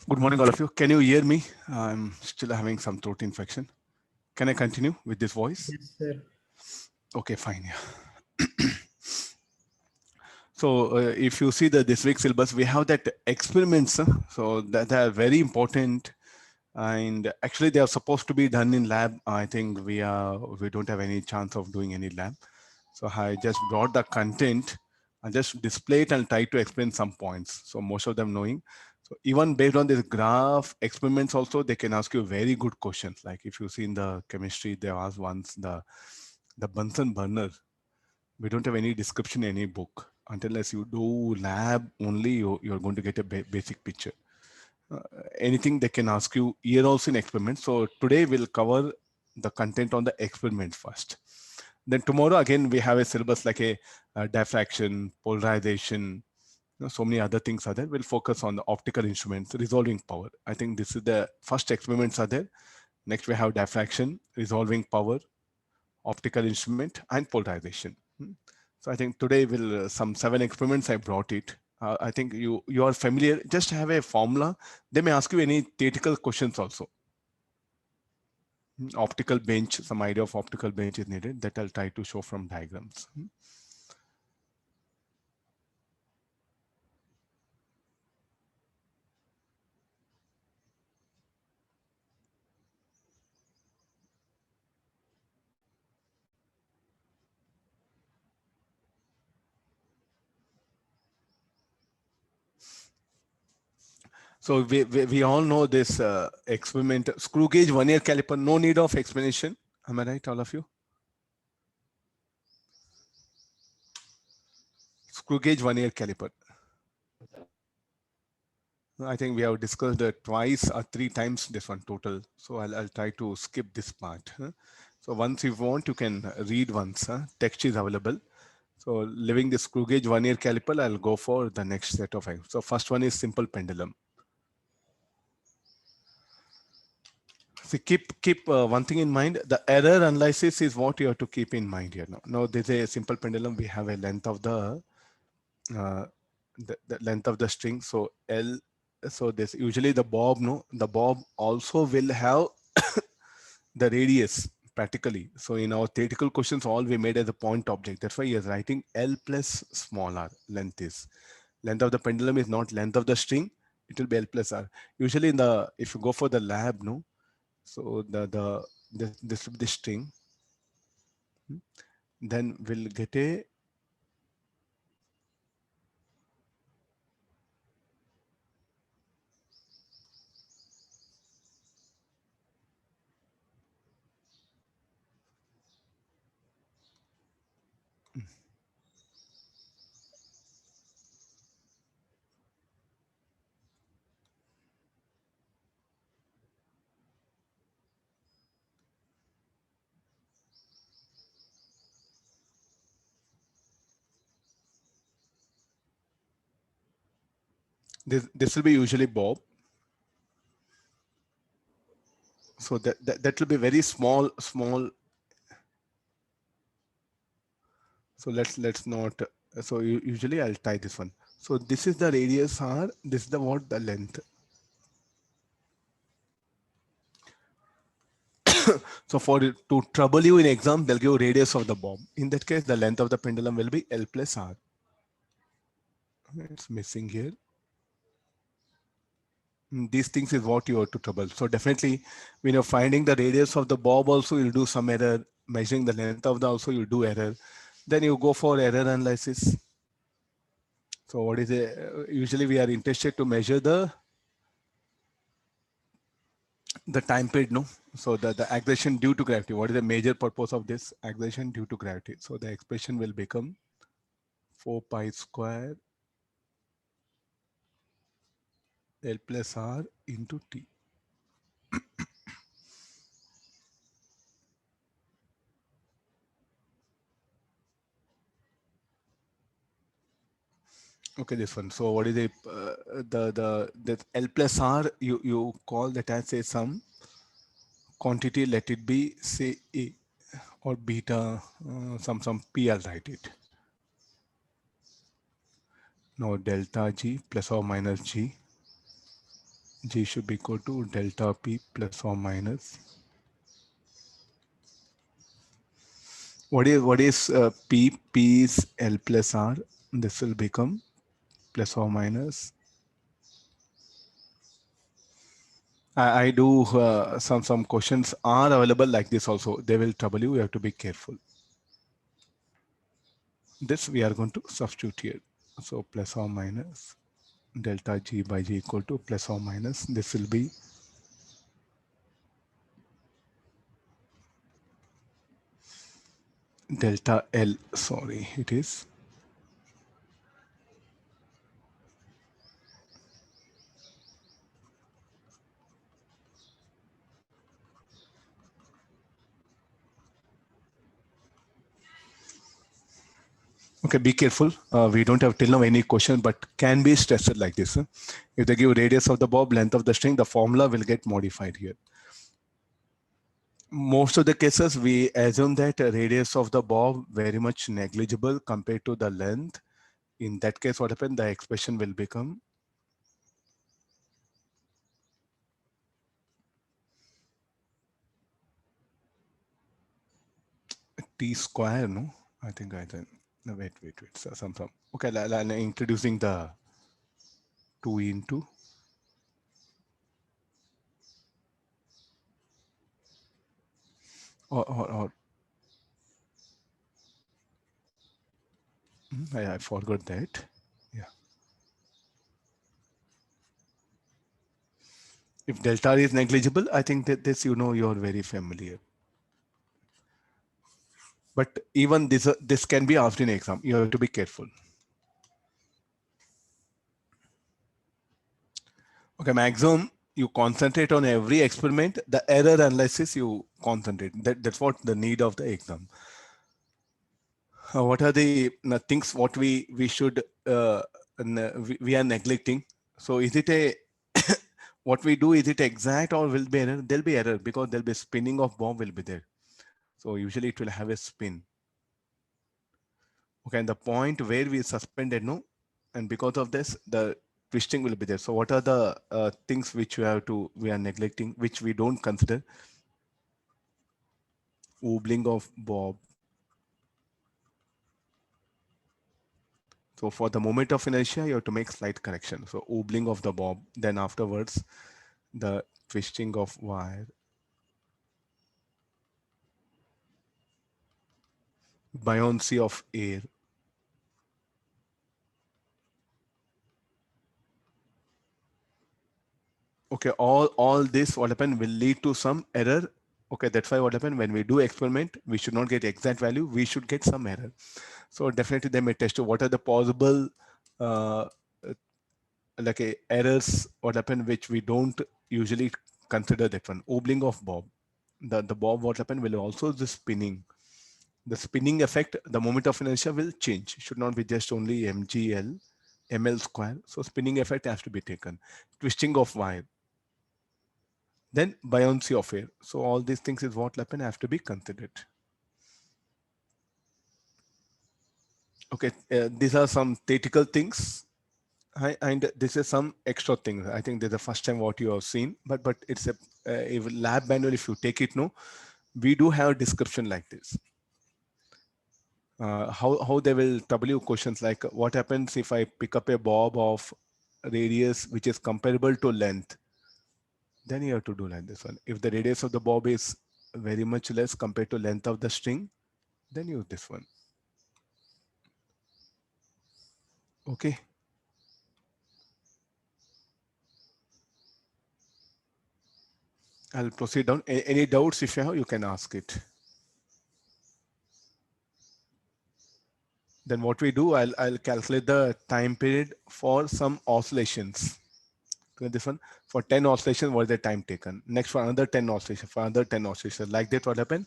Good morning, all of you. Can you hear me? I'm still having some throat infection. Can I continue with this voice? Yes, sir. Okay, fine. Yeah. So if you see the this week's syllabus, we have that experiments. So that are very important, and actually they are supposed to be done in lab. I think we don't have any chance of doing any lab. So I just brought the content and just display it and try to explain some points. So most of them knowing. So even based on this graph experiments also, they can ask you very good questions. Like if you see in the chemistry, they asked once the Bunsen burner. We don't have any description in any book. Unless you do lab only, you're going to get a basic picture. Uh, Anything they can ask you here also in experiments. So today we'll cover the content on the experiment first. Then tomorrow again we have a syllabus like a diffraction, polarization, so many other things are there. We'll focus on the optical instruments, resolving power. I think this is the first experiments are there. Next we have diffraction, resolving power, optical instrument, and polarization. So I think today will some 7 experiments I brought it. I think you are familiar. Just have a formula. They may ask you any theoretical questions also. Optical bench, some idea of optical bench is needed. That I'll try to show from diagrams. So we all know this experiment, screw gauge 1 year caliper, no need of explanation. Am I right, all of you? Screw gauge 1 year caliper. I think we have discussed twice or 3 times this one total. So I'll try to skip this part. So once you want, you can read once. Text is available. So leaving the screw gauge 1 year caliper, I'll go for the next set of items. So first one is simple pendulum. So keep one thing in mind. The error analysis is what you have to keep in mind here. Now there's a simple pendulum. We have a length of uh, the length of the string. So L. So this usually the bob. No, the bob also will have the radius practically. So in our theoretical questions, all we made as a point object. That's why he is writing L plus small r. Length is length of the pendulum is not length of the string. It will be L plus r. Usually in the if you go for the lab, no. So this will be the string. Then we'll get a this will be usually bob. So that will be very small. So let's not. So usually I'll tie this one. So this is the radius r. This is the what the length. So for it to trouble you in exam, they'll give radius of the bob. In that case, the length of the pendulum will be L plus R. It's missing here. These things is what you have to trouble. So definitely when you're finding the radius of the bob also, you'll do some error. Measuring the length of the also, you'll do error. Then you go for error analysis. So what is it? Usually we are interested to measure the time period, no? So the acceleration due to gravity. What is the major purpose of this acceleration due to gravity? So the expression will become 4 pi square L plus R into T. Okay, this one. So what is the L plus R? You call that as say some quantity. Let it be say A or beta. Some P. I'll write it. Now delta G plus or minus G G should be equal to delta P plus or minus. What is P? P is L plus R. This will become plus or minus. I do some questions are available like this also. They will trouble you. You have to be careful. This we are going to substitute here. So plus or minus delta G by G equal to plus or minus. This will be delta L. Sorry, it is okay. Be careful. We don't have till now any question, but can be stressed like this. If they give radius of the bob, length of the string, the formula will get modified here. Most of the cases, we assume that radius of the bob very much negligible compared to the length. In that case, what happened? The expression will become T square, no? I think I then, no, wait. So, some. Okay, introducing the 2 into or I forgot that. Yeah. If delta is negligible, I think that this, you're very familiar. But even this can be asked in exam. You have to be careful. Okay, maximum, you concentrate on every experiment. The error analysis, you concentrate. That's what the need of the exam. What are the things what we should we are neglecting? So is it a what we do, is it exact or will be error? There'll be error because there'll be spinning of bomb will be there. So usually it will have a spin. Okay, and the point where we suspended, no, and because of this, the twisting will be there. So what are the things which we are neglecting, which we don't consider? Wobbling of bob. So for the moment of inertia, you have to make slight correction. So wobbling of the bob, then afterwards, the twisting of wire, buoyancy of air. Okay, all this what happen will lead to some error. Okay, that's why what happened when we do experiment, we should not get exact value, we should get some error. So definitely they may test what are the possible uh, errors what happen which we don't usually consider. That one, wobbling of bob, the bob what happen will also the spinning effect, the moment of inertia will change. It should not be just only mgl ml square. So spinning effect has to be taken. Twisting of wire, then buoyancy of air. So all these things is what happen have to be considered. Okay, these are some theoretical things. And this is some extra things. I think this is the first time what you have seen, but it's a if lab manual. If you take it, no, we do have a description like this. How they will trouble you questions like what happens if I pick up a bob of radius which is comparable to length, then you have to do like this one. If the radius of the bob is very much less compared to length of the string, then use this one. Okay. I'll proceed down. Any doubts if you have, you can ask it. Then what we do, I'll calculate the time period for some oscillations. Okay, this one for 10 oscillations, what is the time taken? Next for another 10 oscillations, for another 10 oscillations. Like that, what happened?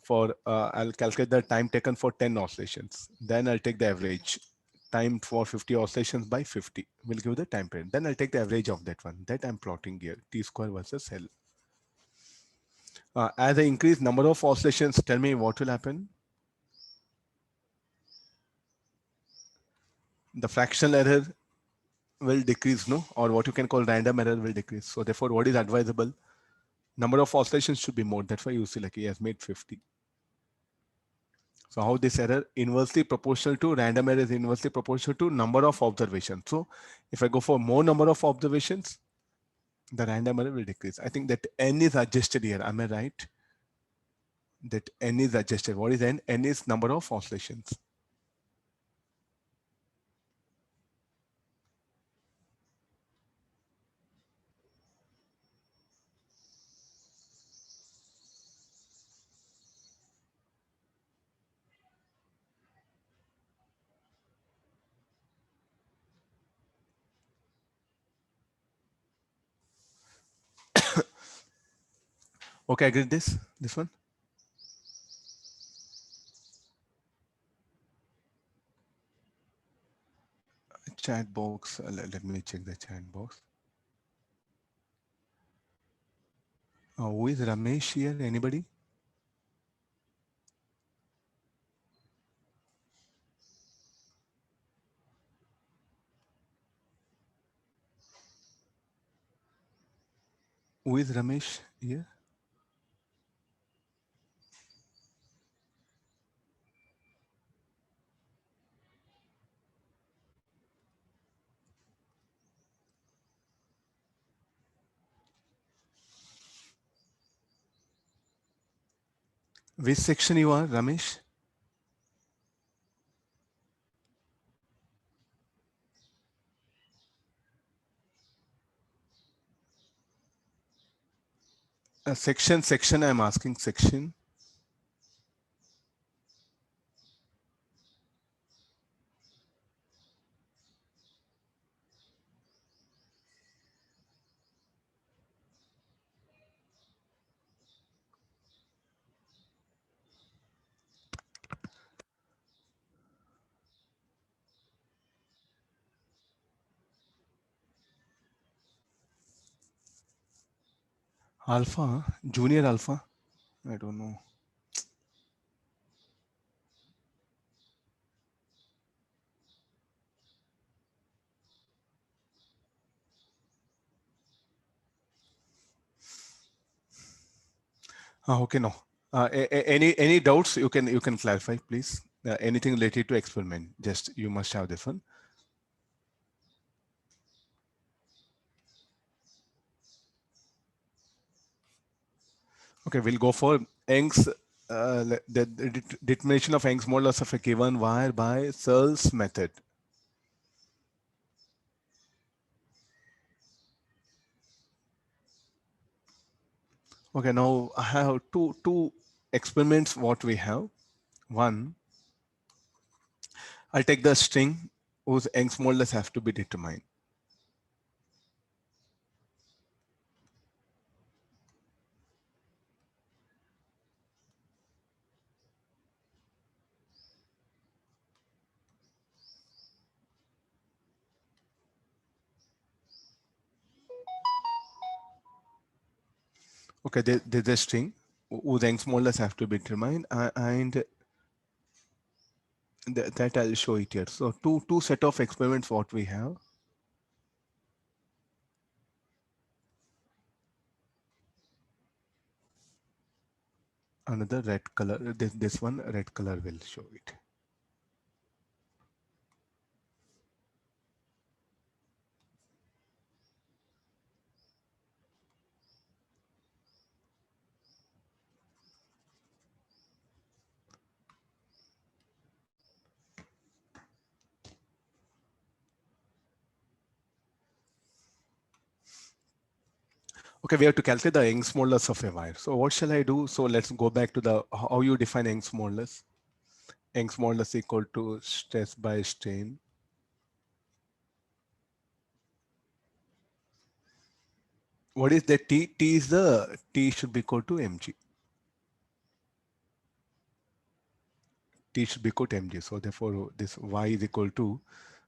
For I'll calculate the time taken for 10 oscillations. Then I'll take the average. Time for 50 oscillations by 50 will give the time period. Then I'll take the average of that one. That I'm plotting here. T square versus L. As I increase number of oscillations, tell me what will happen? The fractional error will decrease, no? Or what you can call random error will decrease. So therefore, what is advisable? Number of oscillations should be more. That's why you see like he has made 50. So how this error inversely proportional to random error is inversely proportional to number of observations. So if I go for more number of observations, the random error will decrease. I think that n is adjusted here. Am I right? That n is adjusted. What is n? N is number of oscillations. Okay, I get this. This one. Chat box. Let me check the chat box. Who is Ramesh here? Anybody? Who is Ramesh here? Which section you are, Ramesh? Section. I'm asking section. Alpha, junior alpha. I don't know. Okay, no. Any doubts you can clarify, please. Anything related to experiment, just you must have this one. Okay, we'll go for Young's the determination of Young's modulus of a given wire by Searle's method. Okay, now I have two experiments. What we have, one, I'll take the string whose Young's modulus have to be determined. Okay, there's a string whose Young's modulus have to be determined, and that I'll show it here. So two set of experiments what we have. Another red color. This one red color will show it. Okay, we have to calculate the Young's modulus of a wire. So what shall I do? So let's go back to the how you define Young's modulus. Young's modulus equal to stress by strain. What is the T? T should be equal to mg. T should be equal to mg. So therefore this y is equal to,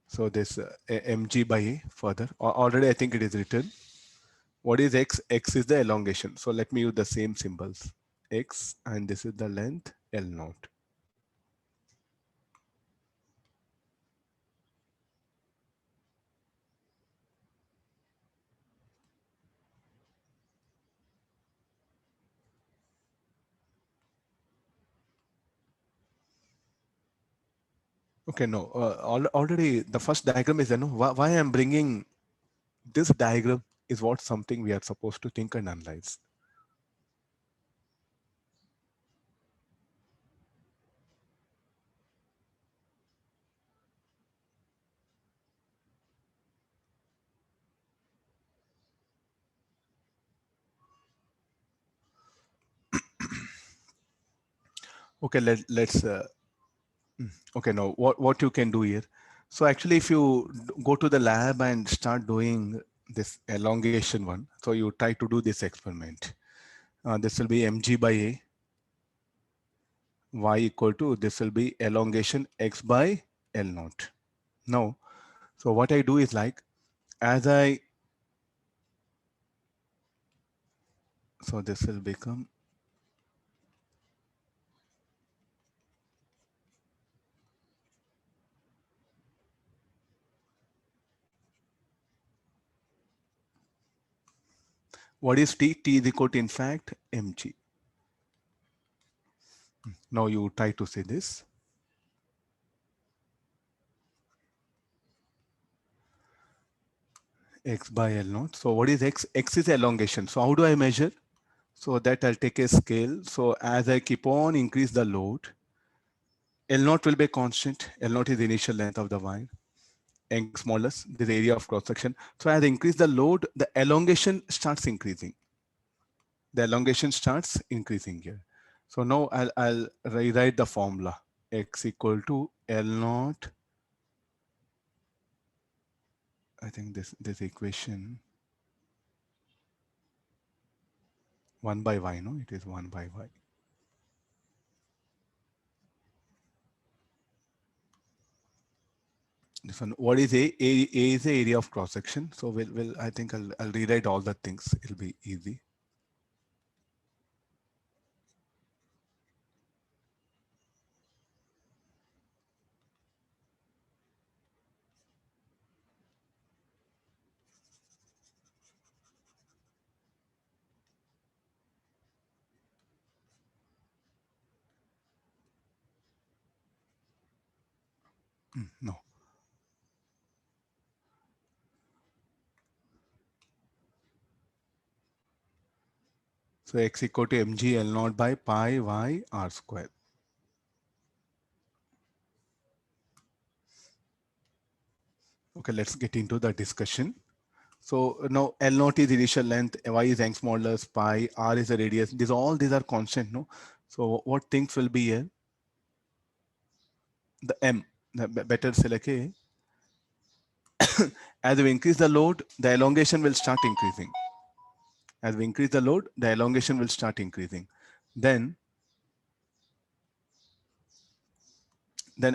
so this mg by a further. Already I think it is written. What is x? X is the elongation. So let me use the same symbols. X, and this is the length L naught. Okay, no, already the first diagram is, why I'm bringing this diagram is what something we are supposed to think and analyze. Okay, let's okay, now what you can do here. So actually, if you go to the lab and start doing this elongation one, so you try to do this experiment. This will be mg by a, y equal to, this will be elongation x by L naught. Now, so what I do is like, as I, so this will become, what is t? T is equal to, in fact, mg. Now you try to say this. X by L naught. So what is x? X is elongation. So how do I measure? So that I'll take a scale. So as I keep on increase the load, L naught will be constant. L naught is the initial length of the wire. N smallest, this area of cross section. So as I increase the load, the elongation starts increasing. The elongation starts increasing here. So now I'll rewrite the formula. X equal to L naught. I think this equation 1 by y, no? It is 1 by y. This one, what is A? A is the area of cross section. So I think I'll rewrite all the things. It'll be easy. No. So x equal to mg L naught by pi y r square. Okay, let's get into the discussion. So now L naught is initial length, y is Young's modulus, pi, r is the radius. These are constant, no? So what things will be here? The m, better select A. As we increase the load, the elongation will start increasing. As we increase the load, the elongation will start increasing. Then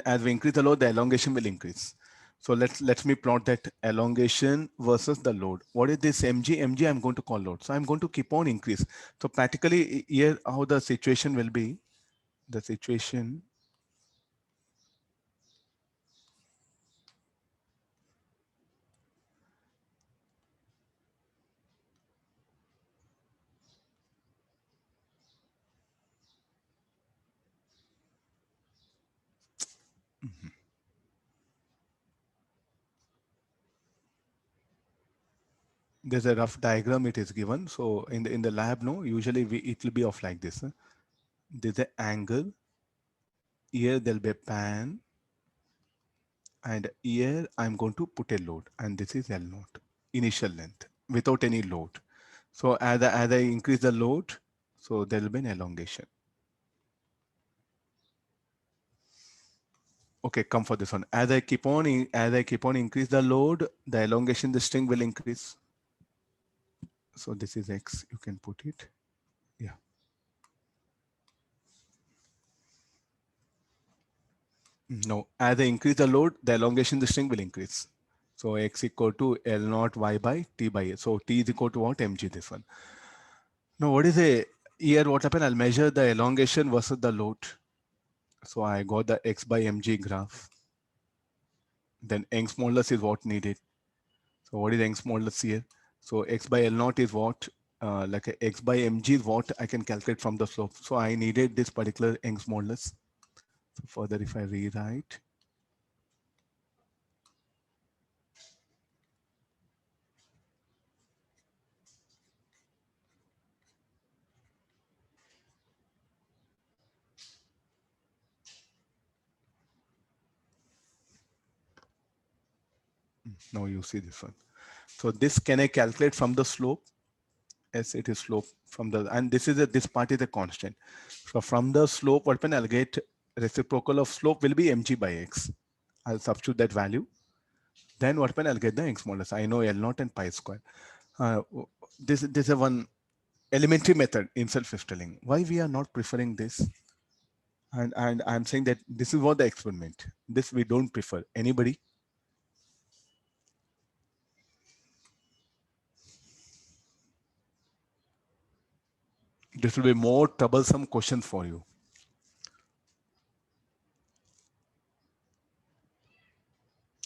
as we increase the load, the elongation will increase. So let me plot that elongation versus the load. What is this mg? Mg I'm going to call load. So I'm going to keep on increase. So practically here how the situation will be, the situation, there's a rough diagram it is given. So in the lab, no, usually it will be of like this. There's an angle. Here there'll be a pan, and here I'm going to put a load, and this is L naught, initial length, without any load. So as I increase the load, so there will be an elongation. Okay, come for this one. As I keep on increase the load, the elongation, the string will increase. So this is X, you can put it. Yeah. No, as I increase the load, the elongation, the string will increase. So X equal to L naught Y by T by A. So T is equal to what? Mg, this one. Now what is a, here what happened? I'll measure the elongation versus the load. So I got the X by Mg graph. Then Young's modulus is what needed. So what is Young's modulus here? So X by L naught is what, like a X by Mg is what I can calculate from the slope. So I needed this particular Young's modulus. So further, if I rewrite, Now you see this one. So this can I calculate from the slope? Yes, it is slope from the, and this is a, this part is a constant. So from the slope, what when I'll get reciprocal of slope will be mg by x. I'll substitute that value. Then what when I'll get the Young's modulus. I know L naught and pi square. This is a one elementary method in self-installing. Why we are not preferring this? And I'm saying that this is what the experiment. This we don't prefer. Anybody? This will be more troublesome question for you.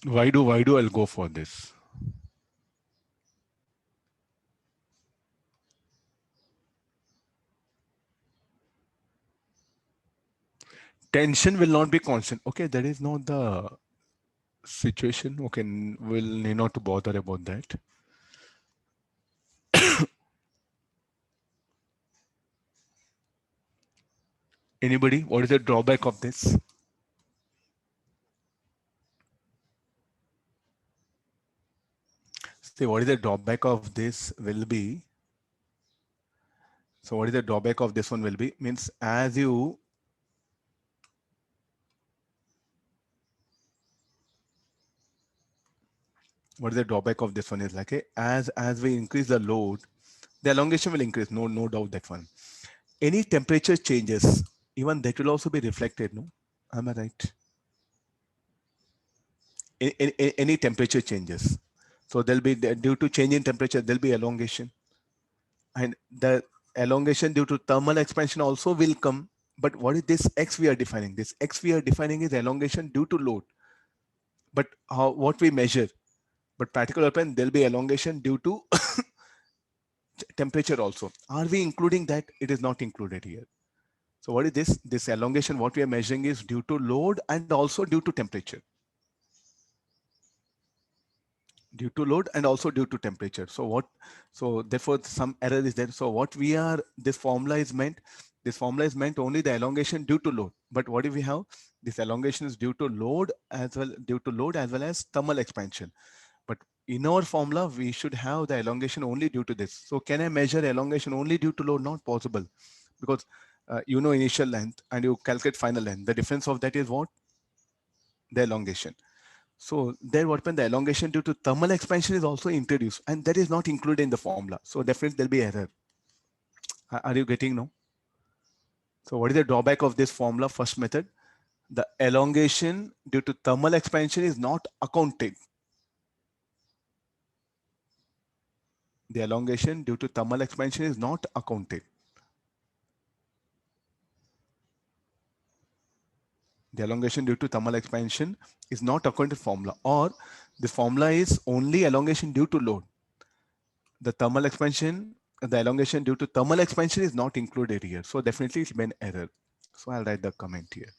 Why do I'll go for this? Tension will not be constant. Okay, that is not the situation. Okay, we'll need not to bother about that. Anybody? What is the drawback of this? See, what is the drawback of this will be? So what is the drawback of this one will be? Means as you what is the drawback of this one is like as we increase the load, the elongation will increase. No doubt that one. Any temperature changes, even that will also be reflected. No, am I right? Any temperature changes, so there'll be due to change in temperature there'll be elongation, and the elongation due to thermal expansion also will come. But what is this x we are defining? This x we are defining is elongation due to load. But how what we measure? But practical open there'll be elongation due to temperature also. Are we including that? It is not included here. So what is this? This elongation what we are measuring is due to load and also due to temperature. Due to load and also due to temperature. So therefore some error is there. So what we are, this formula is meant only the elongation due to load. But what if we have this elongation is due to load as well as thermal expansion. But in our formula, we should have the elongation only due to this. So can I measure elongation only due to load? Not possible, because you know initial length and you calculate final length. The difference of that is what? The elongation. So there what when the elongation due to thermal expansion is also introduced, and that is not included in the formula. So definitely there'll be error. Are you getting no? So what is the drawback of this formula? First method, the elongation due to thermal expansion is not accounted. The elongation due to thermal expansion is not accounted. The elongation due to thermal expansion is not accounted formula, or the formula is only elongation due to load. The thermal expansion, the elongation due to thermal expansion is not included here. So definitely it's been error. So I'll write the comment here.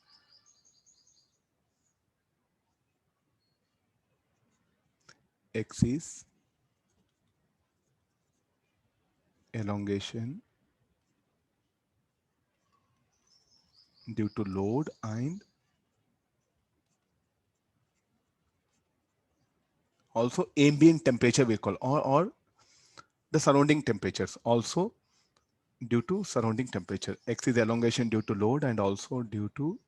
X is elongation due to load and also ambient temperature we call, or the surrounding temperatures also due to surrounding temperature. X is elongation due to load and also due to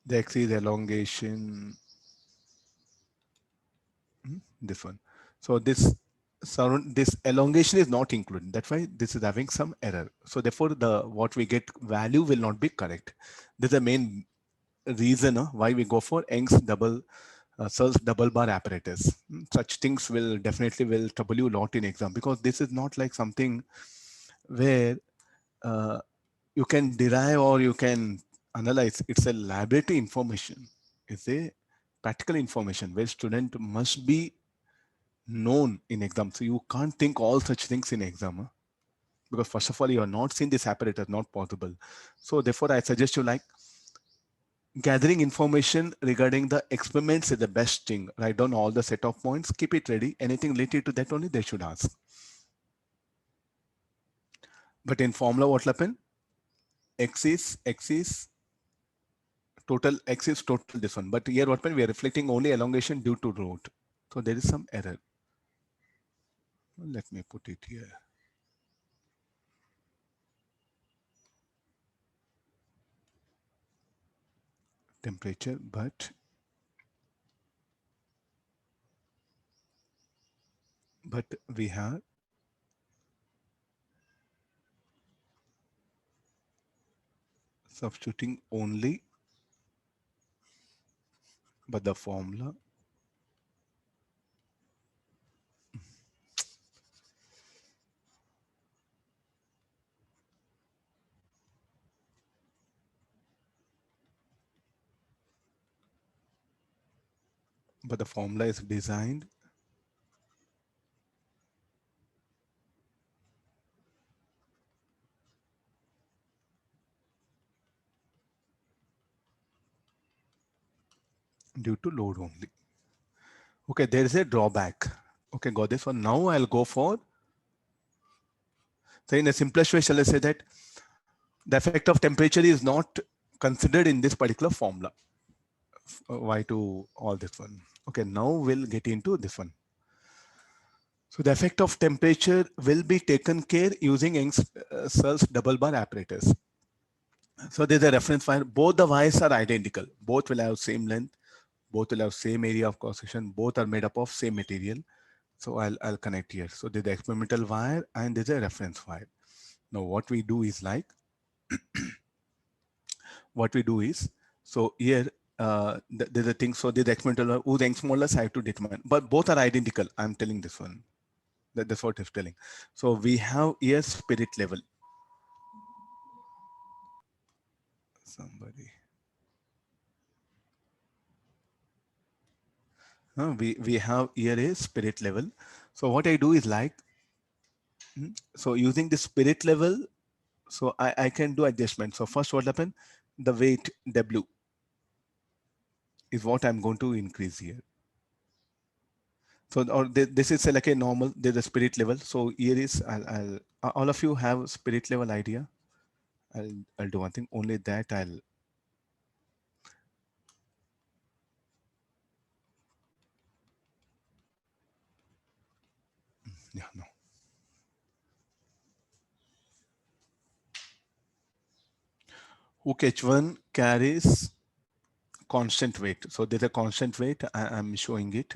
the X is elongation, this one. So this elongation is not included. That's why this is having some error. So therefore the what we get value will not be correct. This is the main reason why we go for Young's Searle's double bar apparatus. Such things will definitely trouble you a lot in exam, because this is not like something where you can derive or you can analyze. It's a laboratory information. It's a practical information where student must be known in exam. So you can't think all such things in exam, because first of all, you are not seen this apparatus, not possible. So therefore, I suggest you like gathering information regarding the experiments is the best thing. Write down all the set of points, keep it ready. Anything related to that only they should ask. But in formula, what will happen? X is total, X is total this one. But here what happen? We are reflecting only elongation due to root. So there is some error. Let me put it here. Temperature, but we have substituting only, but the formula, is designed due to load only. Okay, there is a drawback. Okay, got this one. Now I'll go for, so in a simplest way, shall I say that the effect of temperature is not considered in this particular formula. Why to all this one? Okay, now we'll get into this one. So the effect of temperature will be taken care using Searle's double bar apparatus. So there's a reference wire. Both the wires are identical. Both will have same length. Both will have same area of cross section. Both are made up of same material. So I'll connect here. So there's the experimental wire and there's a reference wire. Now what we do is like, so here there's a thing. So there's the experimental wire, whose length smallest I have to determine, but both are identical. I'm telling this one. That's what it's telling. So we have here spirit level. Somebody. We have here a spirit level. So what I do is like, so using the spirit level, so I can do adjustment. So first what happen? The weight W is what I'm going to increase here. So or this is like a normal, there's a spirit level. So here is, all of you have spirit level idea. I'll do one thing, only that yeah, no. Hook H1 carries constant weight. So there's a constant weight. I'm showing it.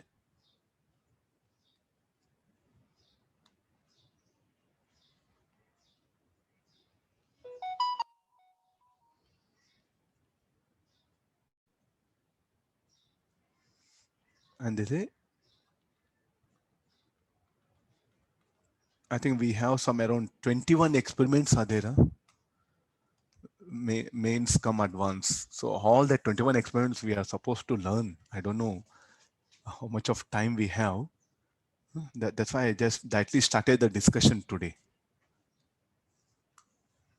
And there's a, I think we have some around 21 experiments are there. Huh? Mains come advance. So all the 21 experiments we are supposed to learn. I don't know how much of time we have. That's why I just directly started the discussion today.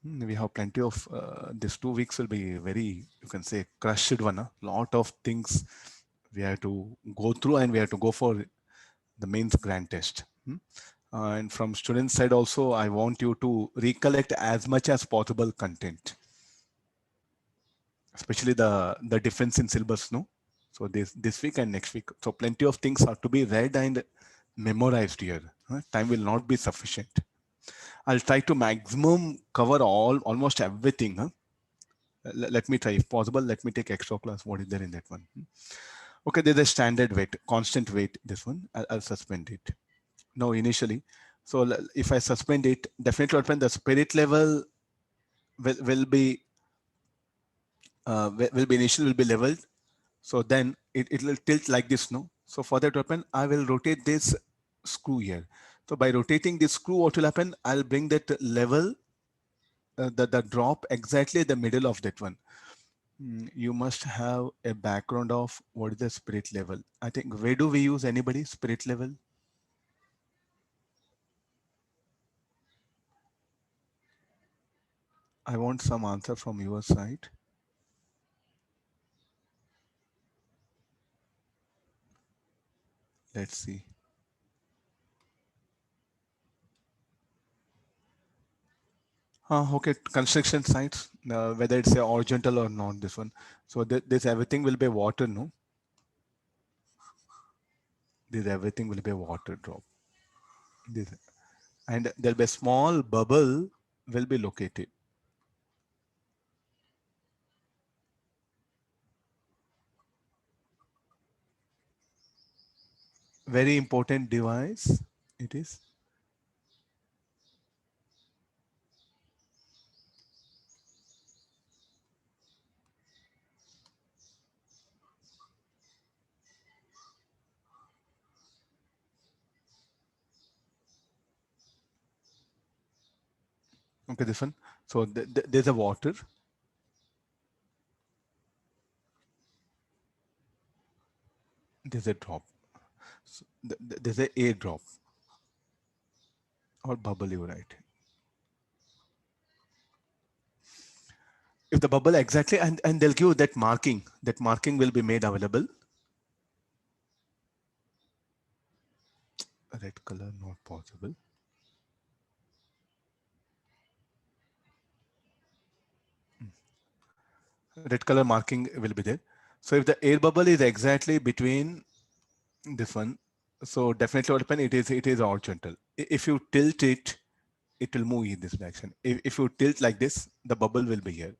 We have plenty of, this 2 weeks will be very, you can say, crushed one. A lot of things we have to go through and we have to go for the mains grand test. And from student side also, I want you to recollect as much as possible content, especially the difference in syllabus, no? So this week and next week. So plenty of things are to be read and memorized here. Time will not be sufficient. I'll try to maximum cover almost everything. Let me try, if possible, let me take extra class. What is there in that one? Okay, there's a standard weight, constant weight, this one. I'll suspend it. No, initially. So if I suspend it, definitely open the spirit level will be initially will be leveled. So then it will tilt like this, no? So for that to happen, I will rotate this screw here. So by rotating this screw, what will happen? I'll bring that level, the drop exactly the middle of that one. You must have a background of what is the spirit level. I think, where do we use anybody spirit level? I want some answer from your side. Let's see. Okay, construction sites, whether it's a horizontal or not, this one. So this everything will be water, no? This everything will be a water drop. This, and there'll be a small bubble will be located. Very important device it is. Okay, this one. So there's a water, there's a drop. So there's a air drop or bubble, you write. If the bubble exactly, and they'll give that marking will be made available. Red color not possible. Red color marking will be there. So if the air bubble is exactly between this one, so definitely what happen, it is horizontal. If you tilt it, it will move in this direction. If you tilt like this, the bubble will be here.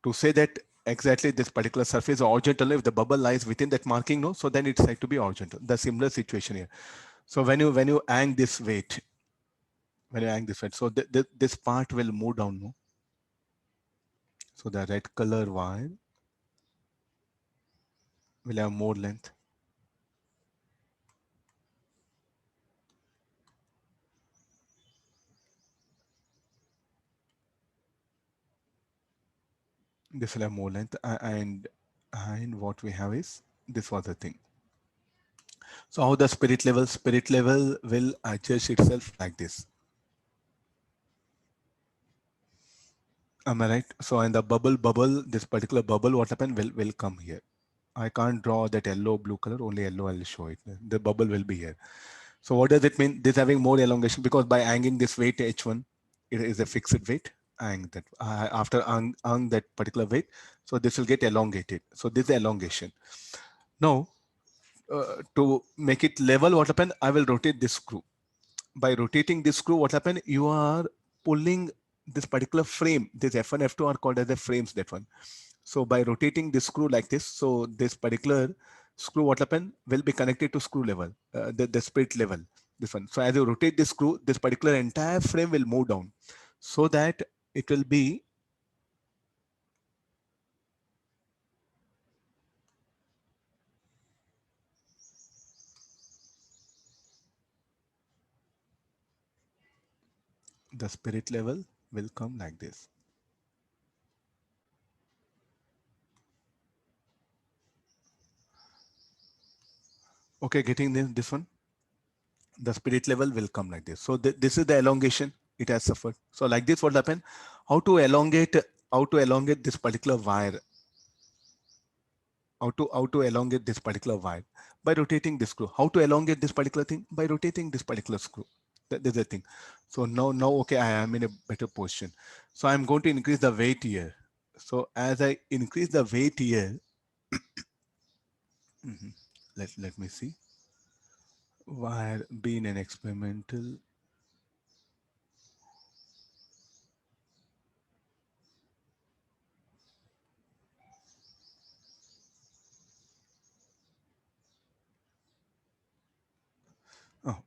To say that exactly this particular surface is horizontal, if the bubble lies within that marking, no, so then it's said to be horizontal. The similar situation here. So when you hang this weight, when you hang this weight, so this part will move down, no. So the red color wire will have more length. This will have more length, and what we have is this was the thing. So how the spirit level will adjust itself like this. Am I right? So in the bubble, this particular bubble, what happened will come here. I can't draw that yellow blue color, only yellow I'll show it. The bubble will be here. So what does it mean? This having more elongation because by hanging this weight H1, it is a fixed weight. Hang that after hung that particular weight, so this will get elongated. So this is the elongation. Now to make it level, what happen? I will rotate this screw. By rotating this screw, what happen? You are pulling this particular frame. This F1, F2 are called as the frames. That one. So by rotating this screw like this, so this particular screw, what happen? Will be connected to screw level, the spirit level. This one. So as you rotate this screw, this particular entire frame will move down, so that it will be the spirit level will come like this. Okay, getting this one. The spirit level will come like this. So this is the elongation it has suffered. So like this, what happened? How to elongate? How to elongate this particular wire? How to elongate this particular wire? By rotating this screw. How to elongate this particular thing? By rotating this particular screw. That's the thing. So now okay, I am in a better position. So I'm going to increase the weight here. So as I increase the weight here, let me see. Wire being an experimental.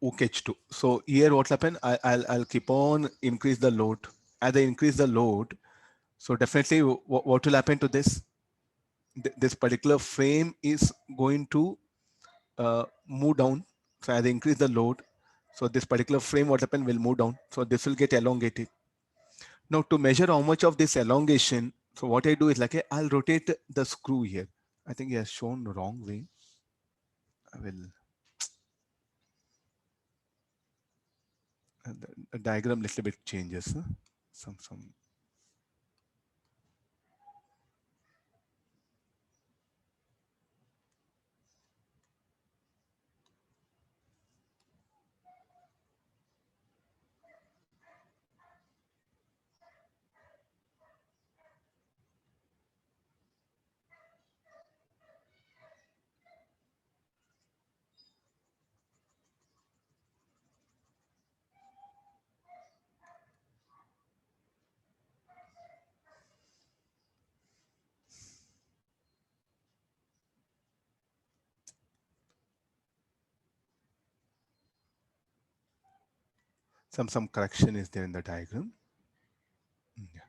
Okay, H2. So here what happen? I'll keep on increase the load. As I increase the load, so definitely what will happen to this? This particular frame is going to move down. So as I increase the load, so this particular frame what happen will move down. So this will get elongated. Now to measure how much of this elongation, so what I do is like I'll rotate the screw here. I think he has shown the wrong way. I will the diagram little bit changes. Huh? Some. Some correction is there in the diagram. Yeah.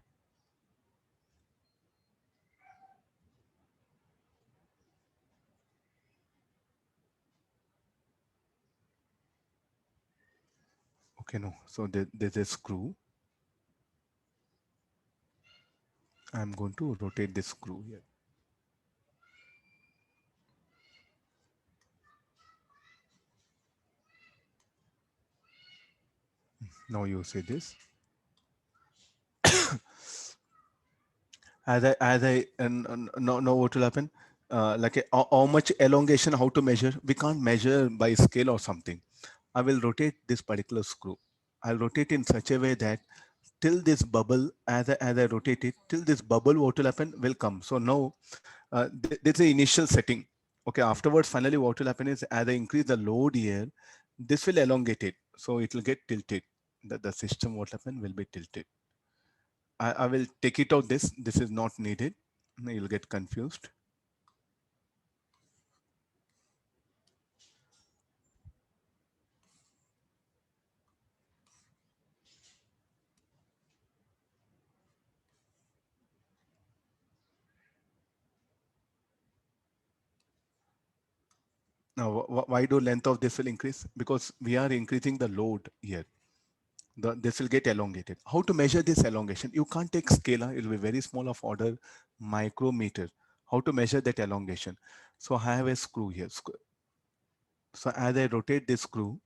Okay, no. So there's a screw. I'm going to rotate this screw here. Now you see this. And know what will happen. How much elongation, how to measure? We can't measure by scale or something. I will rotate this particular screw. I'll rotate in such a way that till this bubble, as I rotate it, till this bubble, what will happen will come. So now there's the initial setting. Okay, afterwards, finally, what will happen is as I increase the load here, this will elongate it. So it will get tilted. The system, what will happen, will be tilted. I will take it out this. This is not needed. You'll get confused. Now, why do length of this will increase? Because we are increasing the load here. This will get elongated. How to measure this elongation? You can't take scalar. It will be very small of order micrometer. How to measure that elongation? So I have a screw here. So as I rotate this screw,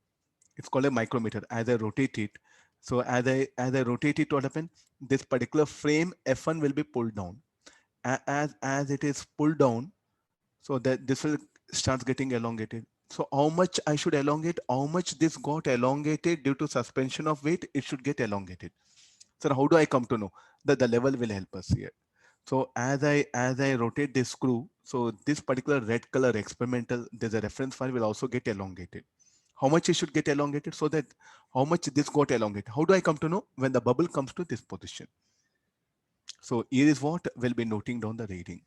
it's called a micrometer. As I rotate it, so as I rotate it, what happens? This particular frame F1 will be pulled down. As it is pulled down, so that this will start getting elongated. So how much I should elongate? How much this got elongated due to suspension of weight? It should get elongated. So how do I come to know that the level will help us here? So as I rotate this screw, so this particular red color experimental, there's a reference file will also get elongated. How much it should get elongated, so that how much this got elongated. How do I come to know? When the bubble comes to this position. So here is what we'll be noting down the reading.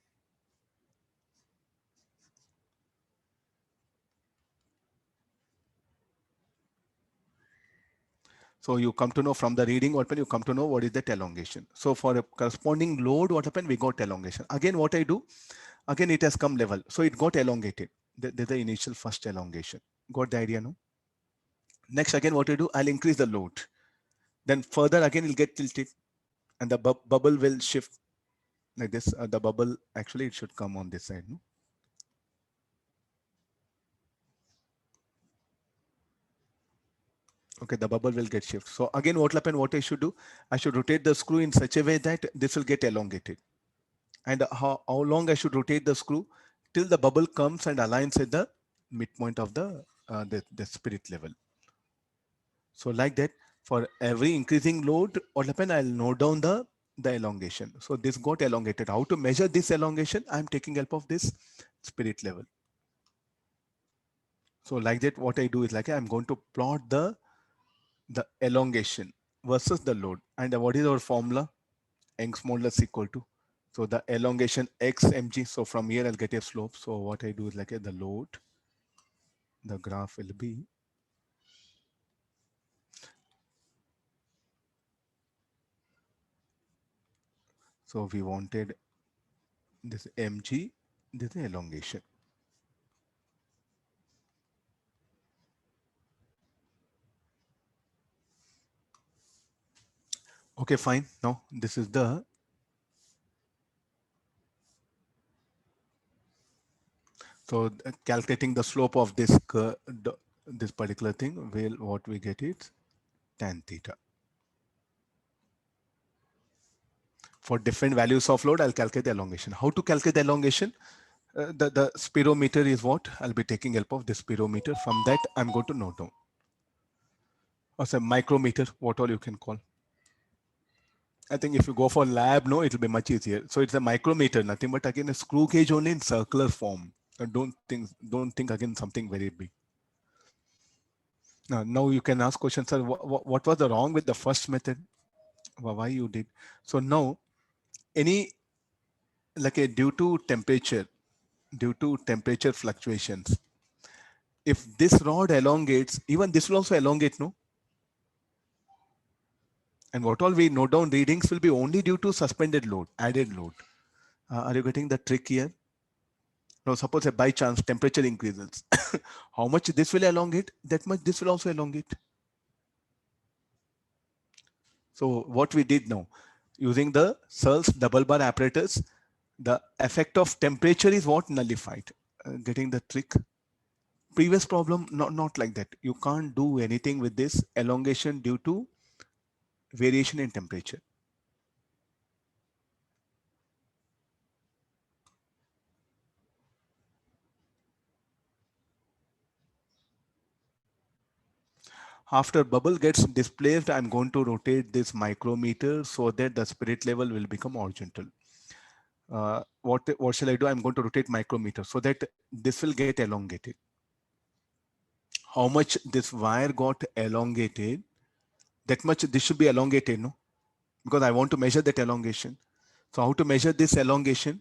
So you come to know from the reading, what you come to know what is that elongation. So for a corresponding load, what happened? We got elongation. Again, what I do? Again, it has come level. So it got elongated. There's the initial first elongation. Got the idea, no? Next, again, what I do? I'll increase the load. Then further, again, it'll get tilted and the bubble will shift like this. The bubble, actually, it should come on this side, no? Okay, the bubble will get shift. So again, what will happen? What I should do? I should rotate the screw in such a way that this will get elongated. And how long I should rotate the screw till the bubble comes and aligns at the midpoint of the spirit level. So like that, for every increasing load, what happen? I'll note down the elongation. So this got elongated. How to measure this elongation? I'm taking help of this spirit level. So like that, what I do is like I'm going to plot the elongation versus the load. And what is our formula? Young's modulus equal to, so the elongation x mg. So from here I'll get a slope. So what I do is like the load, the graph will be, so we wanted this mg, this is elongation. Okay, fine. Now this is the, so calculating the slope of this this particular thing, will what we get is tan theta. For different values of load, I'll calculate the elongation. How to calculate the elongation? The spirometer is what I'll be taking help of, the spirometer. From that, I'm going to note down. Or say micrometer, what all you can call. I think if you go for lab, no, it'll be much easier. So it's a micrometer, nothing but again a screw gauge only in circular form. Don't think again something very big. Now you can ask questions, sir. What was the wrong with the first method? Why you did? So now, any like a due to temperature fluctuations, if this rod elongates, even this will also elongate, no? And what all we note down readings will be only due to suspended load, added load. Are you getting the trick here? Now, suppose by chance temperature increases. How much this will elongate, that much this will also elongate. So what we did now, using the Searle's double bar apparatus, the effect of temperature is what nullified. Getting the trick? Previous problem, not like that. You can't do anything with this elongation due to variation in temperature. After bubble gets displaced, I'm going to rotate this micrometer so that the spirit level will become horizontal. What shall I do? I'm going to rotate micrometer so that this will get elongated. How much this wire got elongated, that much this should be elongated, no? Because I want to measure that elongation. So how to measure this elongation?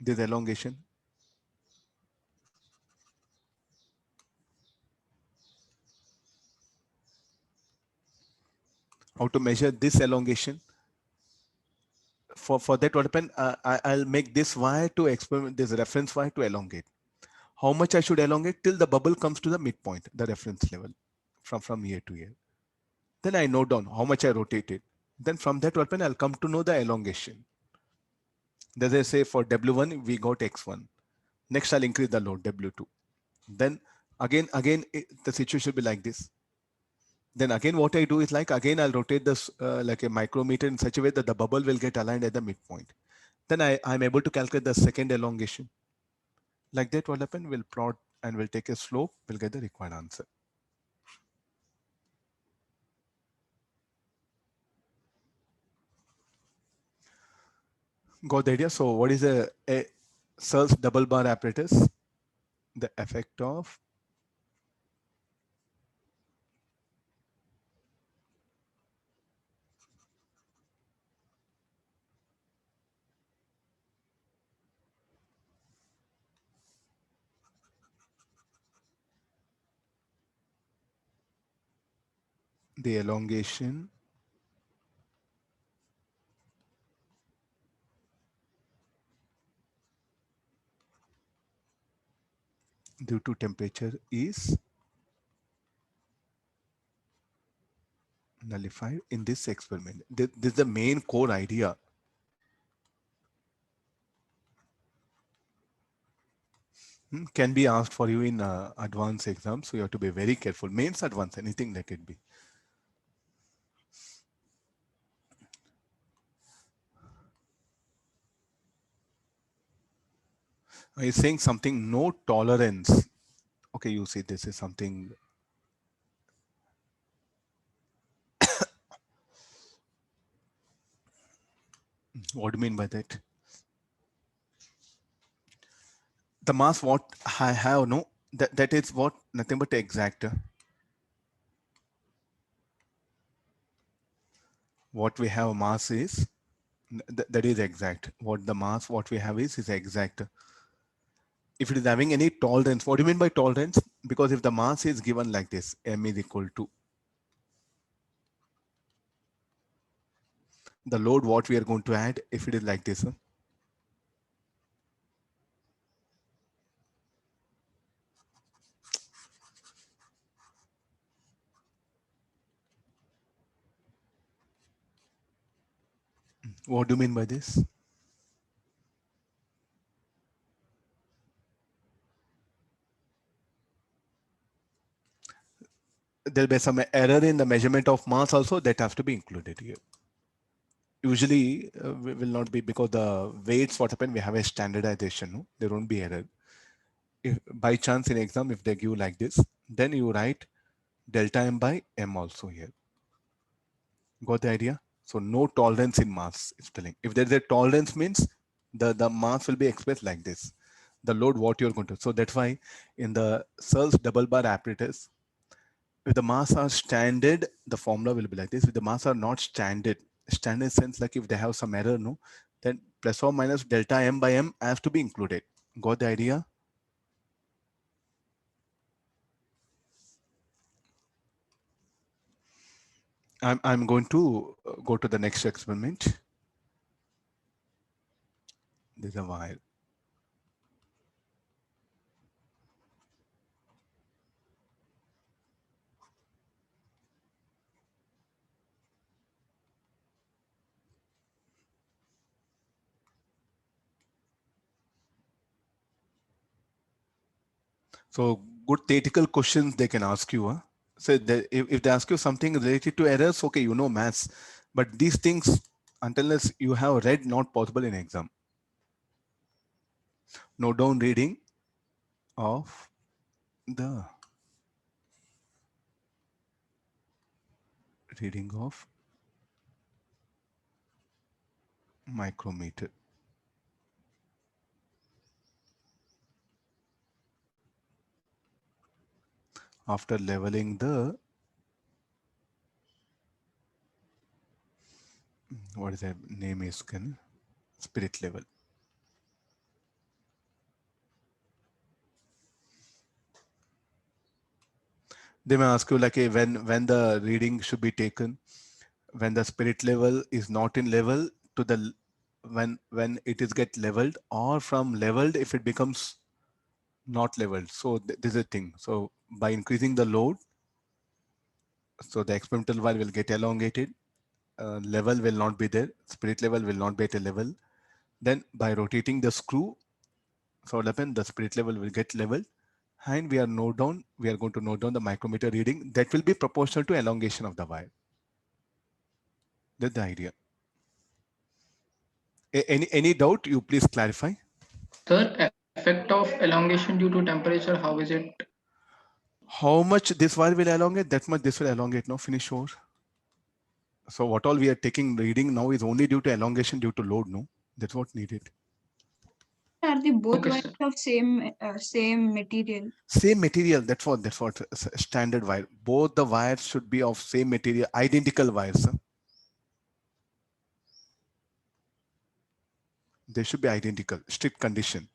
This elongation. How to measure this elongation? For that, what happen? I'll make this wire to experiment, this reference wire to elongate. How much I should elongate till the bubble comes to the midpoint, the reference level, from here to here. Then I note down how much I rotated. Then from that, what happen? I'll come to know the elongation. As I say, for W1 we got X1. Next, I'll increase the load W2. Then again, the situation will be like this. Then again, what I do is like, again, I'll rotate this like a micrometer in such a way that the bubble will get aligned at the midpoint. Then I'm able to calculate the second elongation. Like that, what happen? We'll plot and we'll take a slope. We'll get the required answer. Got the idea? So what is a Searle's double bar apparatus? The effect of the elongation due to temperature is nullified in this experiment. This is the main core idea. Can be asked for you in advanced exams, so you have to be very careful. Mains, advanced, anything that it be. He's saying something, no tolerance. Okay, you see, this is something. What do you mean by that? The mass what I have, no, that is what, nothing but exact. What we have mass is, that is exact. What the mass, what we have is exact. If it is having any tolerance, what do you mean by tolerance? Because if the mass is given like this, m is equal to the load what we are going to add, if it is like this. What do you mean by this? There'll be some error in the measurement of mass also, that has to be included here. Usually we will not be, because the weights, what happen, we have a standardization, no? There won't be error. If by chance in exam, if they give like this, then you write delta m by m also here. Got the idea? So no tolerance in mass, it's telling. If there's a tolerance, means the mass will be expressed like this. The load what you're going to. So that's why in the Searle's double bar apparatus, if the mass are standard, the formula will be like this. If the mass are not standard, standard sense like if they have some error, no, then plus or minus delta m by m has to be included. Got the idea? I'm going to go to the next experiment. There's a wire. So good theoretical questions they can ask you. Huh? So if they ask you something related to errors, okay, you know maths, but these things, unless you have read, not possible in exam. Note down reading of the micrometer. After leveling the, what is that name is, spirit level. They may ask you like, hey, when the reading should be taken, when the spirit level is not in level to the, when it is get leveled, or from leveled if it becomes not leveled. So this is a thing. So by increasing the load, so the experimental wire will get elongated, level will not be there, spirit level will not be at a level. Then by rotating the screw, so what happen, the spirit level will get leveled, and we are going to note down the micrometer reading that will be proportional to elongation of the wire. That's the idea. Any doubt, you please clarify. Sir, effect of elongation due to temperature, how is it? How much this wire will elongate, that much this will elongate. No, finish over. So what all we are taking reading now is only due to elongation due to load. No, that's what needed. Are they both Okay, wires sir. of same material? Same material. That's what standard wire. Both the wires should be of same material, identical wires. They should be identical. Strict condition.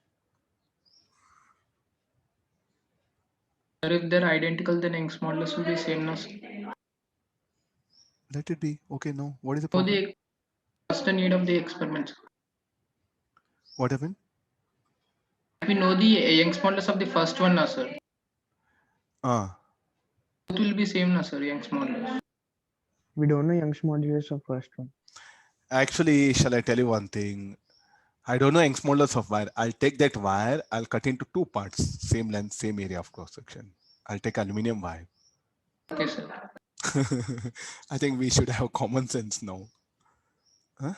Sir, if they're identical, then Young's modulus will be same, no, sir? Let it be. Okay, no. What is the So problem? what's the need of the experiment? What happened? We know the Young's modulus of the first one, no, sir. Ah, Both will be same, no, sir, Young's modulus. We don't know Young's modulus of first one. actually, shall I tell you one thing? I don't know Young's modulus of wire. I'll take that wire. I'll cut into two parts. Same length, same area of cross section. I'll take aluminum wire. Okay, sir. I think we should have common sense now. Huh?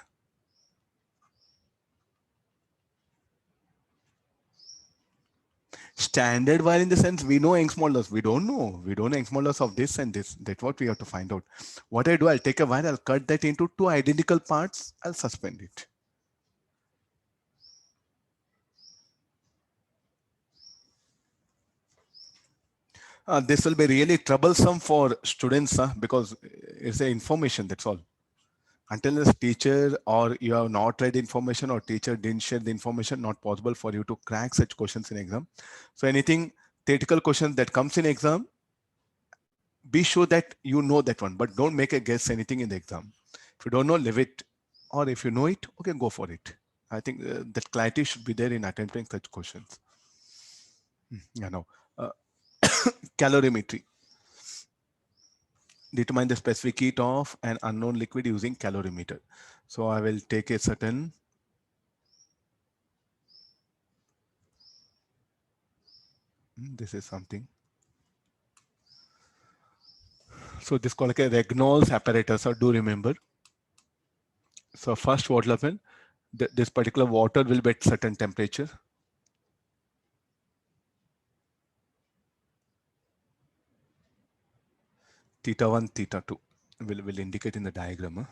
Standard wire in the sense we know Young's modulus. We don't know. We don't know Young's modulus of this and this. That's what we have to find out. What I do, I'll take a wire. I'll cut that into two identical parts. I'll suspend it. This will be really troublesome for students because it's a information, that's all. Until this teacher or you have not read information or teacher didn't share the information, not possible for you to crack such questions in exam. So anything theoretical questions that comes in exam, be sure that you know that one, but don't make a guess anything in the exam. If you don't know, leave it. Or if you know it, okay, go for it. I think that clarity should be there in attempting such questions. You know, calorimetry. Determine the specific heat of an unknown liquid using calorimeter. So I will take a certain this is something. So this called like a Regnolds apparatus. So do remember. So first what will happen? This particular water will be at certain temperature. Theta 1, theta 2 will indicate in the diagram.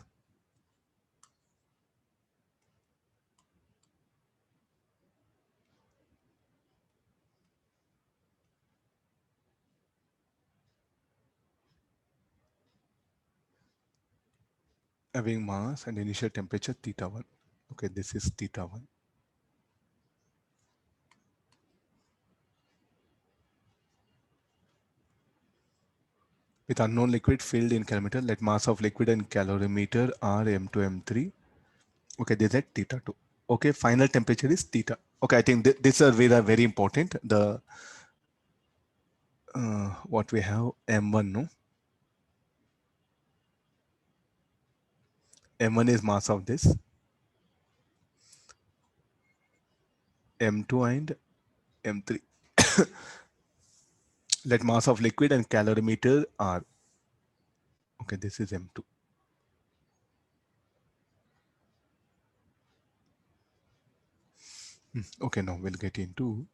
Having mass and initial temperature theta 1. Okay, this is theta 1. with unknown liquid filled in calorimeter. Let mass of liquid and calorimeter are M2, M3. Okay, they said theta 2. Okay, final temperature is theta. Okay, I think these are very important. The what we have M1, no? M1 is mass of this. M2 and M3. Let mass of liquid and calorimeter are. Okay, this is M2. Okay, now we'll get into,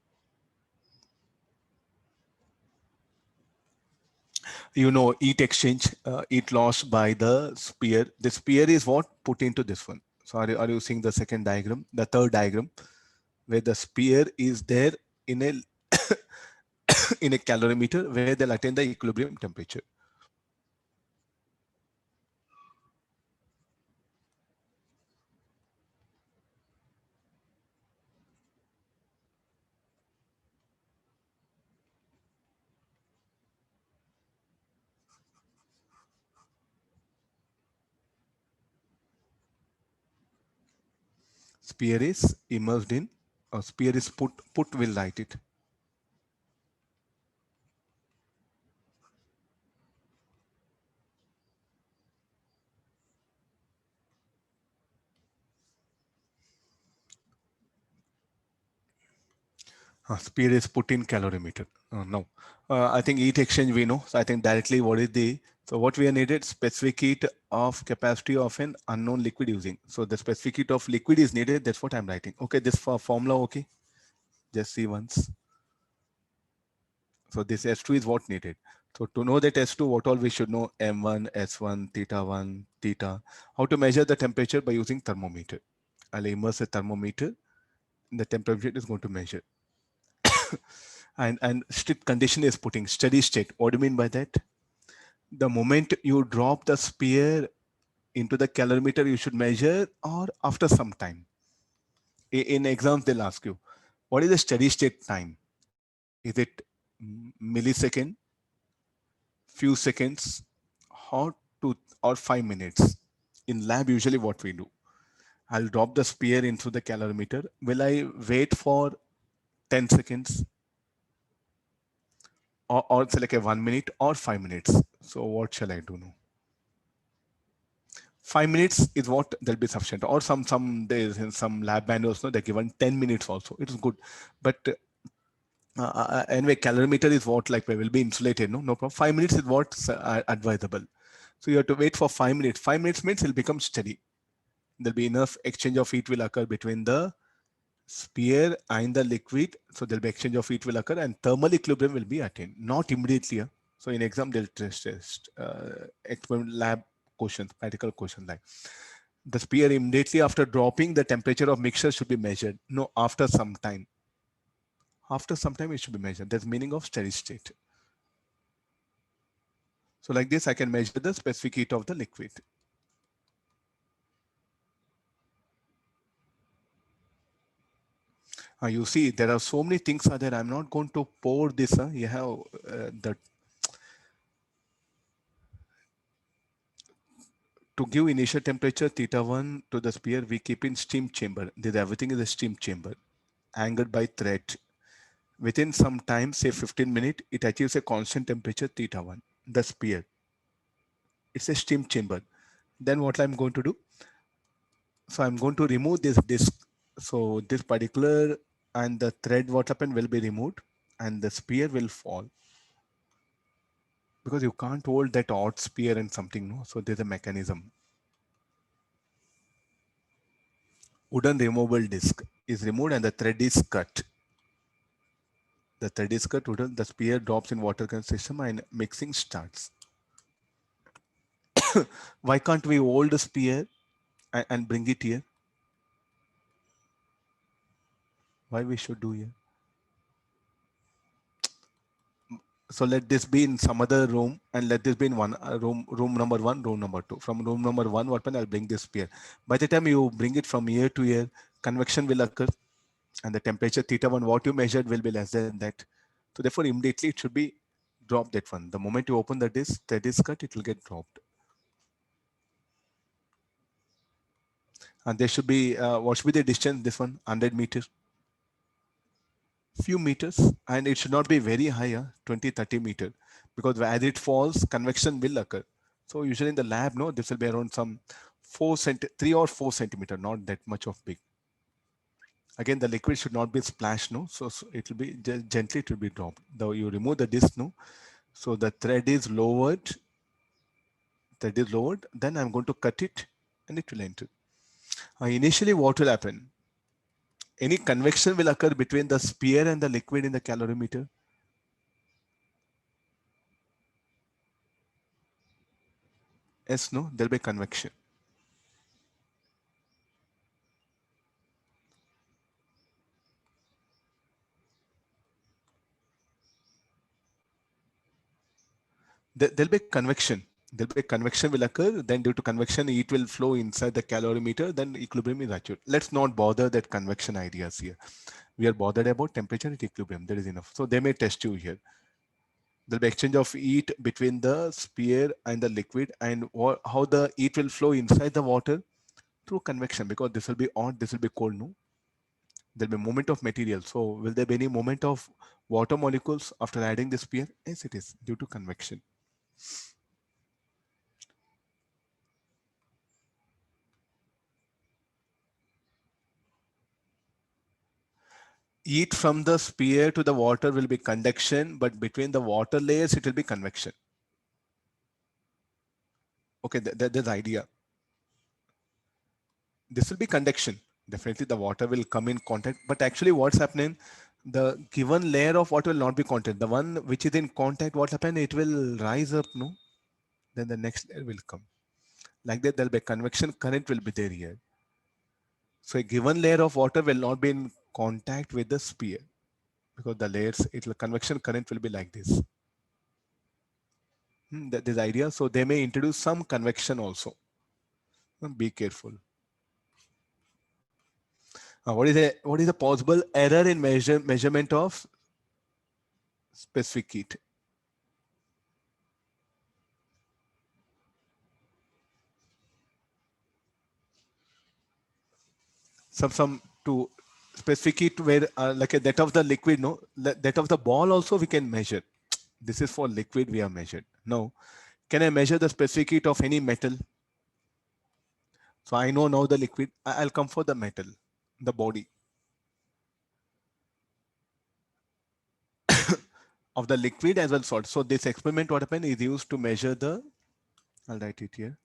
heat exchange, heat lost by the sphere. The sphere is what put into this one. So are you seeing the second diagram, the third diagram, where the sphere is there in a in a calorimeter where they'll attain the equilibrium temperature. Sphere is immersed in, or sphere is put will write it. Sphere is put in calorimeter. No, I think heat exchange we know. So I think directly what is the, so what we are needed, specific heat of capacity of an unknown liquid using. So the specific heat of liquid is needed. That's what I'm writing. Okay, this formula, okay. Just see once. So this S2 is what needed. So to know that S2, what all we should know, M1, S1, theta 1, theta. How to measure the temperature by using thermometer. I'll immerse a thermometer. The temperature is going to measure. and strict condition is putting steady state. What do you mean by that? The moment you drop the sphere into the calorimeter, you should measure, or after some time. In exams, they'll ask you, what is the steady state time? Is it millisecond, few seconds, or 5 minutes? In lab, usually what we do, I'll drop the sphere into the calorimeter. Will I wait for 10 seconds? Or it's like a 1 minute or 5 minutes. So what shall I do now? 5 minutes is what they'll be sufficient. Or some days in some lab manuals, no, they're given 10 minutes also. It is good. But anyway, calorimeter is what like will be insulated. No problem. 5 minutes is what's advisable. So you have to wait for 5 minutes. 5 minutes means it'll become steady. There'll be enough exchange of heat will occur between the sphere and the liquid. So there'll be exchange of heat will occur and thermal equilibrium will be attained. Not immediately. So in exam, they'll test experiment lab questions, practical question like the sphere immediately after dropping, the temperature of mixture should be measured. No, after some time. After some time, it should be measured. That's meaning of steady state. So like this, I can measure the specific heat of the liquid. You see, there are so many things are there. I'm not going to pour this. You have the to give initial temperature theta 1 to the sphere, we keep in steam chamber. This everything is a steam chamber, anchored by thread. Within some time, say 15 minutes, it achieves a constant temperature theta 1. The sphere, it's a steam chamber. Then what I'm going to do? So I'm going to remove this disc. So this particular and the thread, what happened will be removed, and the sphere will fall. Because you can't hold that odd sphere and something, no? So there's a mechanism. Wooden removable disc is removed and the thread is cut. The thread is cut, wooden, the sphere drops in water current system and mixing starts. Why can't we hold the sphere and bring it here? Why we should do here? So let this be in some other room and let this be in one room number 1, room number 2. From room number 1, what I'll bring this sphere. By the time you bring it from here to here, convection will occur and the temperature theta 1, what you measured will be less than that. So therefore, immediately it should be drop that one. The moment you open the disk cut, it will get dropped. And there should be, what should be the distance? This one, 100 meters. Few meters, and it should not be very higher, 20-30 meter, because as it falls, convection will occur. So usually in the lab, no, this will be around some 3 or 4 centimeter, not that much of big. Again, the liquid should not be splashed, no, so it will be gently, it will be dropped. Though you remove the disc, no, so the thread is lowered. Then I'm going to cut it, and it will enter. Initially, what will happen? Any convection will occur between the sphere and the liquid in the calorimeter. Yes, no, there'll be convection. There'll be convection. There'll be convection will occur. Then due to convection, heat will flow inside the calorimeter. Then equilibrium is achieved. Let's not bother that convection ideas here. We are bothered about temperature at equilibrium. That is enough. So they may test you here. There'll be exchange of heat between the sphere and the liquid, and how the heat will flow inside the water through convection, because this will be hot, this will be cold. No, there'll be movement of material. So will there be any movement of water molecules after adding the sphere? Yes, it is due to convection. Heat from the sphere to the water will be conduction, but between the water layers, it will be convection. Okay, that's the idea. This will be conduction. Definitely the water will come in contact, but actually what's happening, the given layer of water will not be contact. The one which is in contact, what happen? It will rise up, no? Then the next layer will come. Like that, there'll be convection current will be there here. So a given layer of water will not be in contact with the sphere, because the layers, convection current will be like this. This idea. So they may introduce some convection also. Be careful. What is a possible error in measurement of specific heat? Some to specific heat where like that of the liquid, no, that of the ball also we can measure. This is for liquid we have measured. No, can I measure the specific heat of any metal? So I know now the liquid. I'll come for the metal, the body of the liquid as well salt. So this experiment, what happened, is used to measure the, I'll write it here.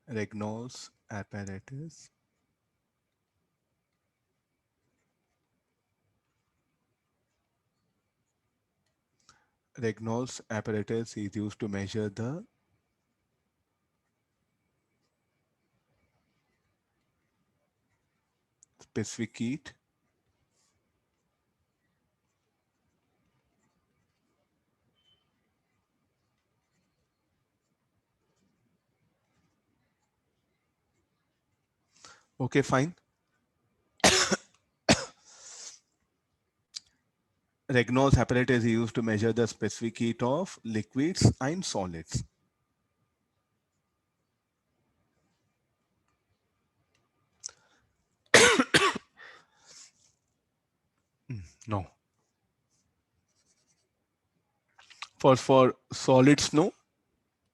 Regnolds apparatus. Regnolds apparatus is used to measure the specific heat Okay, fine. Regnolds apparatus is used to measure the specific heat of liquids and solids. No. For solids, no.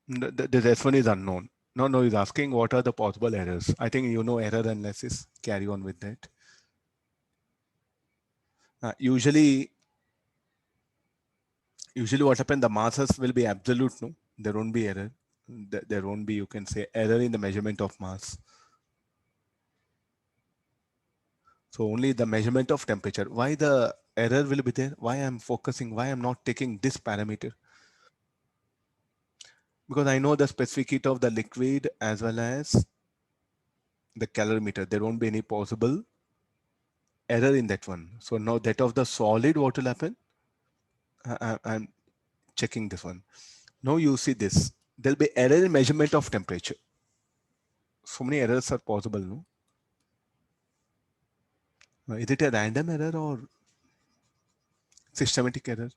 This one is unknown. No, he's asking what are the possible errors. I think you know error analysis. Carry on with that. Usually what happens, the masses will be absolute, no? There won't be error. There won't be, you can say, error in the measurement of mass. So only the measurement of temperature. Why the error will be there? Why I'm focusing? Why I'm not taking this parameter? Because I know the specific heat of the liquid as well as the calorimeter. There won't be any possible error in that one. So now that of the solid, what will happen? I'm checking this one. Now you see this. There'll be error in measurement of temperature. So many errors are possible, no? Is it a random error or systematic error?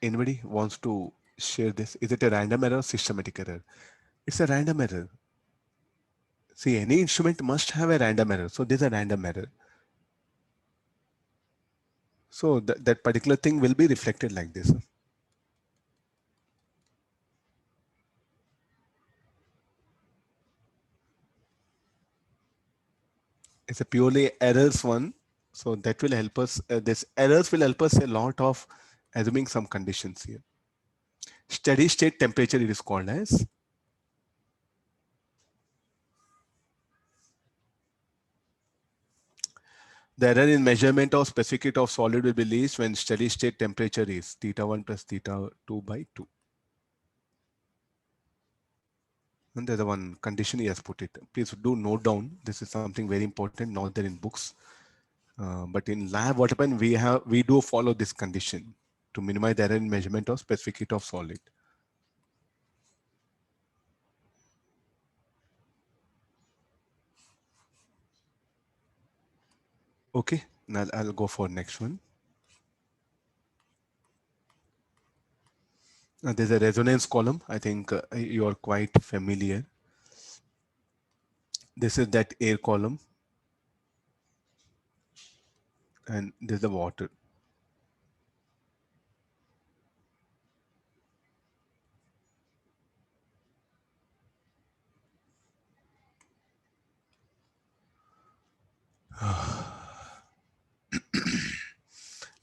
Anybody wants to share this? Is it a random error or systematic error? It's a random error. See, any instrument must have a random error. So there's a random error. So that particular thing will be reflected like this. It's a purely errors one. So that will help us. This errors will help us a lot of assuming some conditions here. Steady state temperature it is called as. The error in measurement of specific heat of solid will be least when steady state temperature is θ1 plus θ2 by 2. And there's the one condition he has put it. Please do note down. This is something very important, not there in books. But in lab, what happened? We do follow this condition to minimize the error in measurement of specific heat of solid. Okay, now I'll go for next one. There's a resonance column. I think you are quite familiar. This is that air column. And there's the water.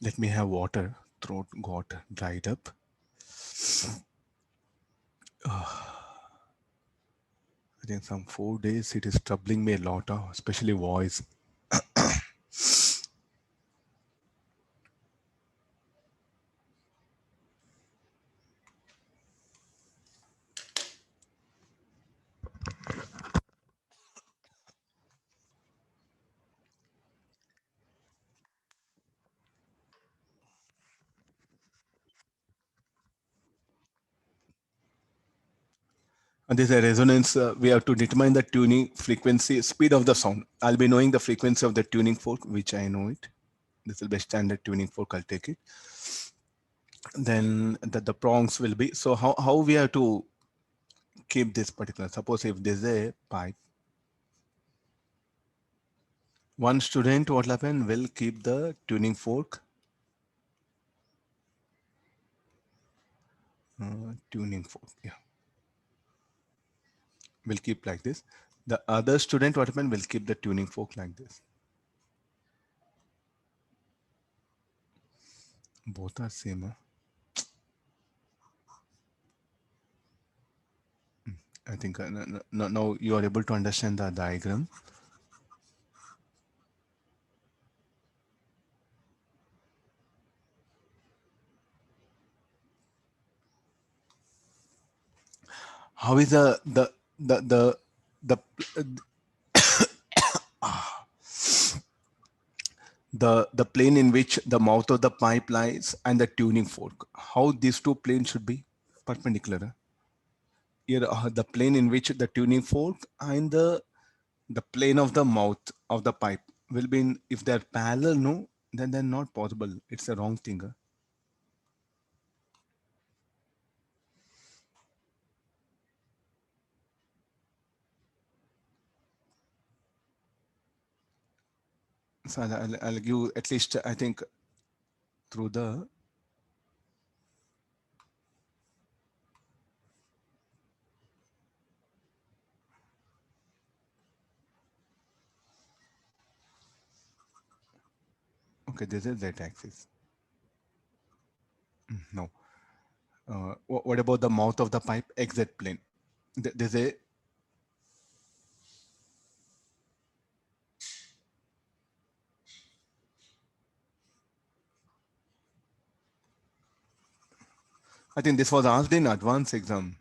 Let me have water. Throat got dried up. I think some 4 days it is troubling me a lot, especially voice. And there's a resonance. We have to determine the tuning frequency, speed of the sound. I'll be knowing the frequency of the tuning fork, which I know it. This will be standard tuning fork. I'll take it. Then the prongs will be. So how we have to keep this particular? Suppose if there's a pipe, one student, what will happen? Will keep the tuning fork. Tuning fork. Yeah. Will keep like this. The other student, what happened? Will keep the tuning fork like this. Both are same. Huh? I think now you are able to understand the diagram. How is the the plane in which the mouth of the pipe lies and the tuning fork? How these two planes should be perpendicular? Here, the plane in which the tuning fork and the plane of the mouth of the pipe will be in, if they're parallel, no, then they're not possible. It's a wrong thing. So I'll give at least, I think, through the okay, this is z-axis. No. What about the mouth of the pipe? XZ plane. There's a I think this was asked in advanced exam.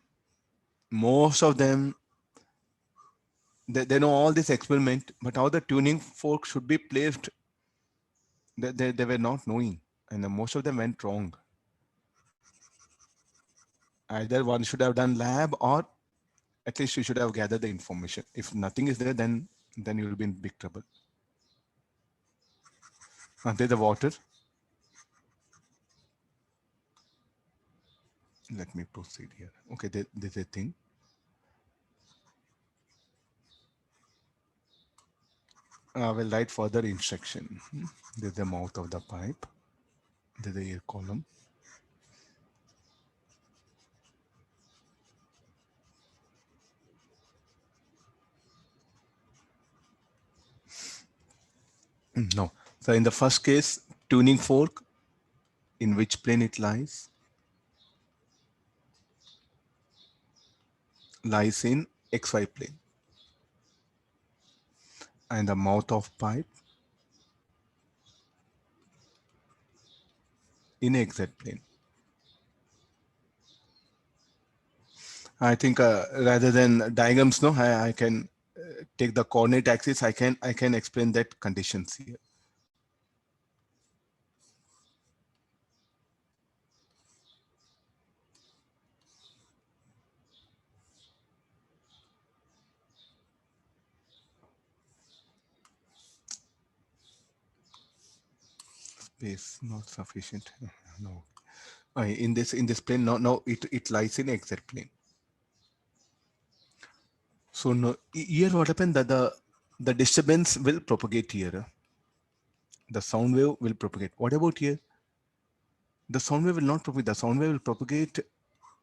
Most of them, they know all this experiment, but how the tuning fork should be placed, they were not knowing. And most of them went wrong. Either one should have done lab or at least you should have gathered the information. If nothing is there, then you will be in big trouble. There's the water. Let me proceed here. Okay, there's a thing. I will write further instruction. There's the mouth of the pipe. There's the air column. No. So in the first case, tuning fork, in which plane it lies in XY plane. And the mouth of pipe in XZ plane. I think rather than diagrams, no, I can take the coordinate axis. I can explain that conditions here. Space not sufficient. No. In this plane, no, it lies in XZ plane. So no, here what happened that the disturbance will propagate here. The sound wave will propagate. What about here? The sound wave will not propagate. The sound wave will propagate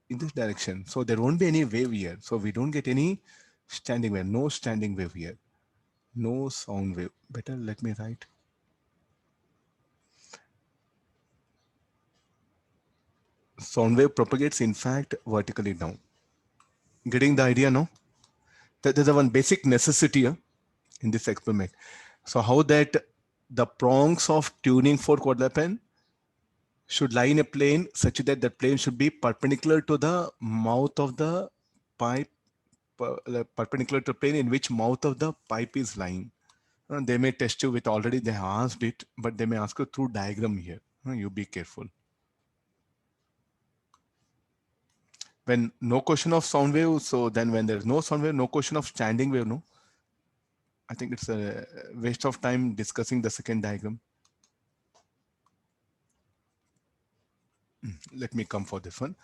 in this direction. So there won't be any wave here. So we don't get any standing wave. No standing wave here. No sound wave. Better let me write. Sound wave propagates in fact vertically down. Getting the idea now? There's a one basic necessity in this experiment. So how that the prongs of tuning fork what happen should lie in a plane such that the plane should be perpendicular to the mouth of the pipe, perpendicular to the plane in which mouth of the pipe is lying. They may test you with already they have asked it, but they may ask you through diagram here. You be careful. When no question of sound wave, so then when there's no sound wave, no question of standing wave, no. I think it's a waste of time discussing the second diagram. Let me come for this one.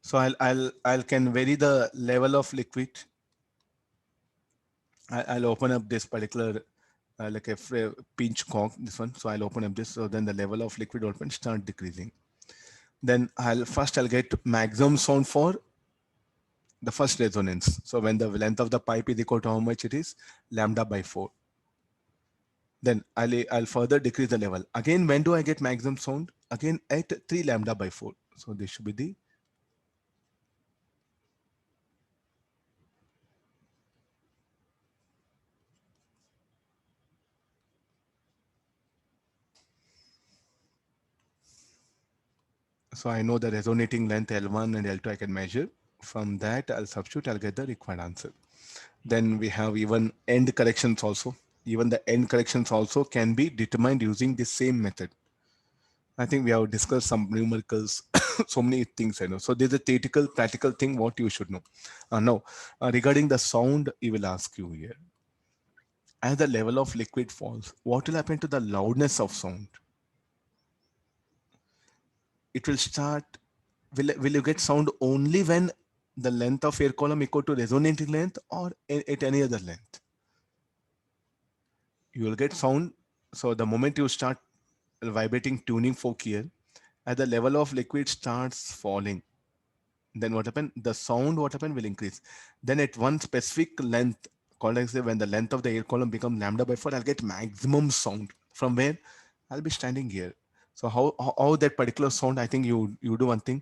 So I'll can vary the level of liquid. I'll open up this particular like a pinch cork, this one. So I'll open up this. So then the level of liquid open start decreasing. Then I'll get maximum sound for the first resonance. So when the length of the pipe is equal to how much it is, lambda by 4. Then I'll further decrease the level. Again, when do I get maximum sound? Again at 3 lambda by 4. So this should be the so I know the resonating length L1 and L2 I can measure. From that, I'll substitute, I'll get the required answer. Then we have even end corrections also. Even the end corrections also can be determined using the same method. I think we have discussed some numericals, so many things I know. So there's a theoretical, practical thing what you should know. Now, regarding the sound, he will ask you here. As the level of liquid falls, what will happen to the loudness of sound? It will start, will you get sound only when the length of air column equal to resonating length or at any other length? You will get sound. So the moment you start vibrating tuning fork here, as the level of liquid starts falling, then what happened? The sound what happened will increase. Then at one specific length, called as when the length of the air column becomes lambda by 4, I'll get maximum sound. From where? I'll be standing here. So how that particular sound, I think you do one thing.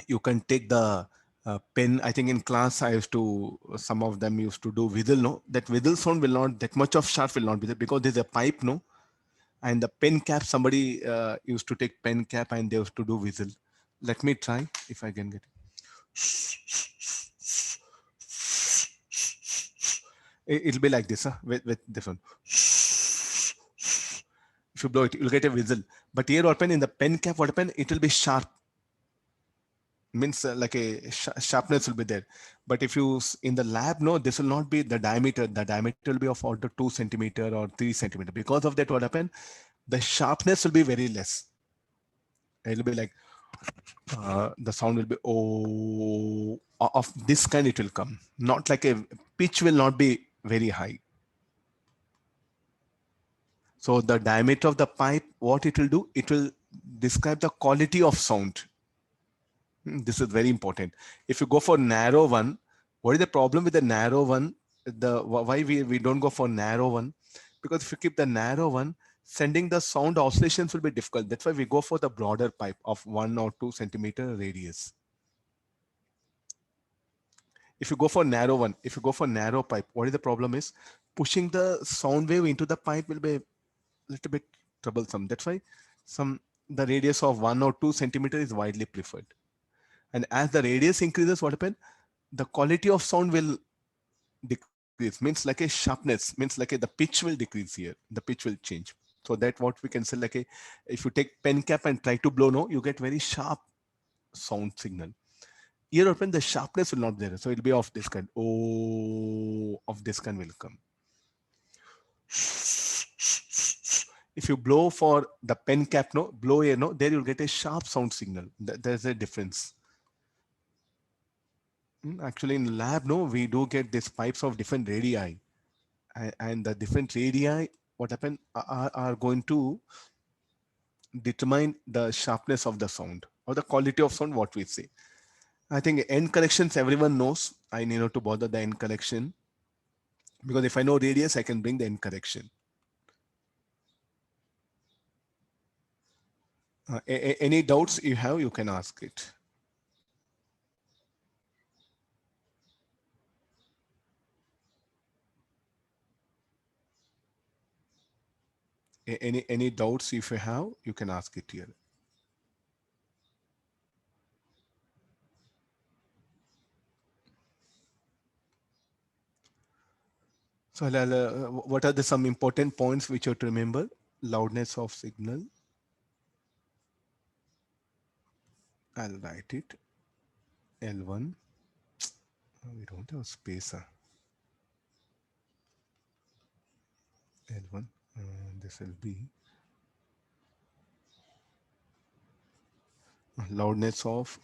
You can take the pen. I think in class I used to, some of them used to do whistle. No, that whistle sound will not, that much of sharp will not be there because there's a pipe. No, and the pen cap, somebody used to take pen cap and they used to do whistle. Let me try if I can get it. It'll be like this with this one. If you blow it, you'll get a whistle. But here open in the pen cap, what happened? It will be sharp. means like a sharpness will be there. But if you in the lab, no, this will not be the diameter. The diameter will be of order 2 centimeter or 3 centimeter. Because of that, what happened? The sharpness will be very less. It will be like the sound will be oh, of this kind. It will come, not like a pitch will not be very high. So the diameter of the pipe, what it will do, it will describe the quality of sound. This is very important. If you go for narrow one, what is the problem with the narrow one? Why we don't go for narrow one? Because if you keep the narrow one, sending the sound oscillations will be difficult. That's why we go for the broader pipe of 1 or 2 centimeter radius. If you go for narrow one, if you go for narrow pipe, what is the problem is pushing the sound wave into the pipe will be a little bit troublesome. That's why the radius of 1 or 2 centimeter is widely preferred. And as the radius increases, what happens? The quality of sound will decrease, means like a sharpness, means like the pitch will decrease here. The pitch will change. So that what we can say like if you take pen cap and try to blow, no, you get very sharp sound signal. Here open, the sharpness will not be there. So it'll be of this kind. Oh, of this kind will come. If you blow for the pen cap, no, blow here, no, there you'll get a sharp sound signal. There's a difference. Actually, in lab, no, we do get these pipes of different radii, and the different radii, what happen, are going to determine the sharpness of the sound or the quality of sound. What we say, I think end corrections everyone knows. I need not to bother the end correction, because if I know radius, I can bring the end correction. Any doubts you have, you can ask it. Any doubts if you have, you can ask it here. So what are some important points which you have to remember? Loudness of signal. I'll write it. L1. We don't have space. L1. This will be loudness of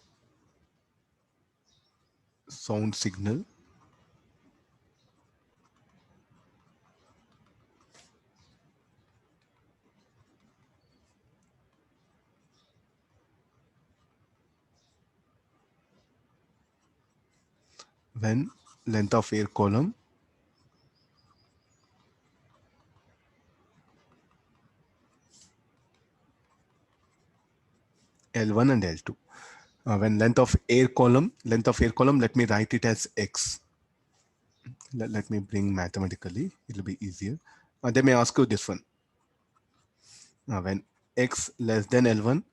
sound signal. When length of air column L1 and L2. When length of air column, let me write it as X. Let me bring mathematically, it'll be easier. They may ask you this one. When X less than L1,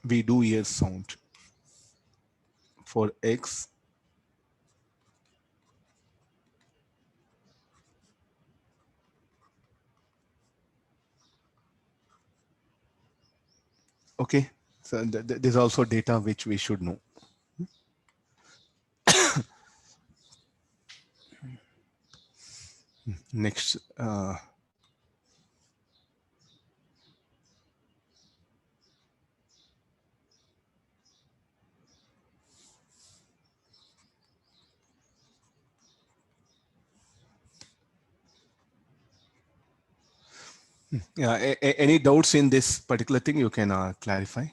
we do hear sound. For X okay, so there's also data which we should know. Next, yeah, any doubts in this particular thing you can clarify.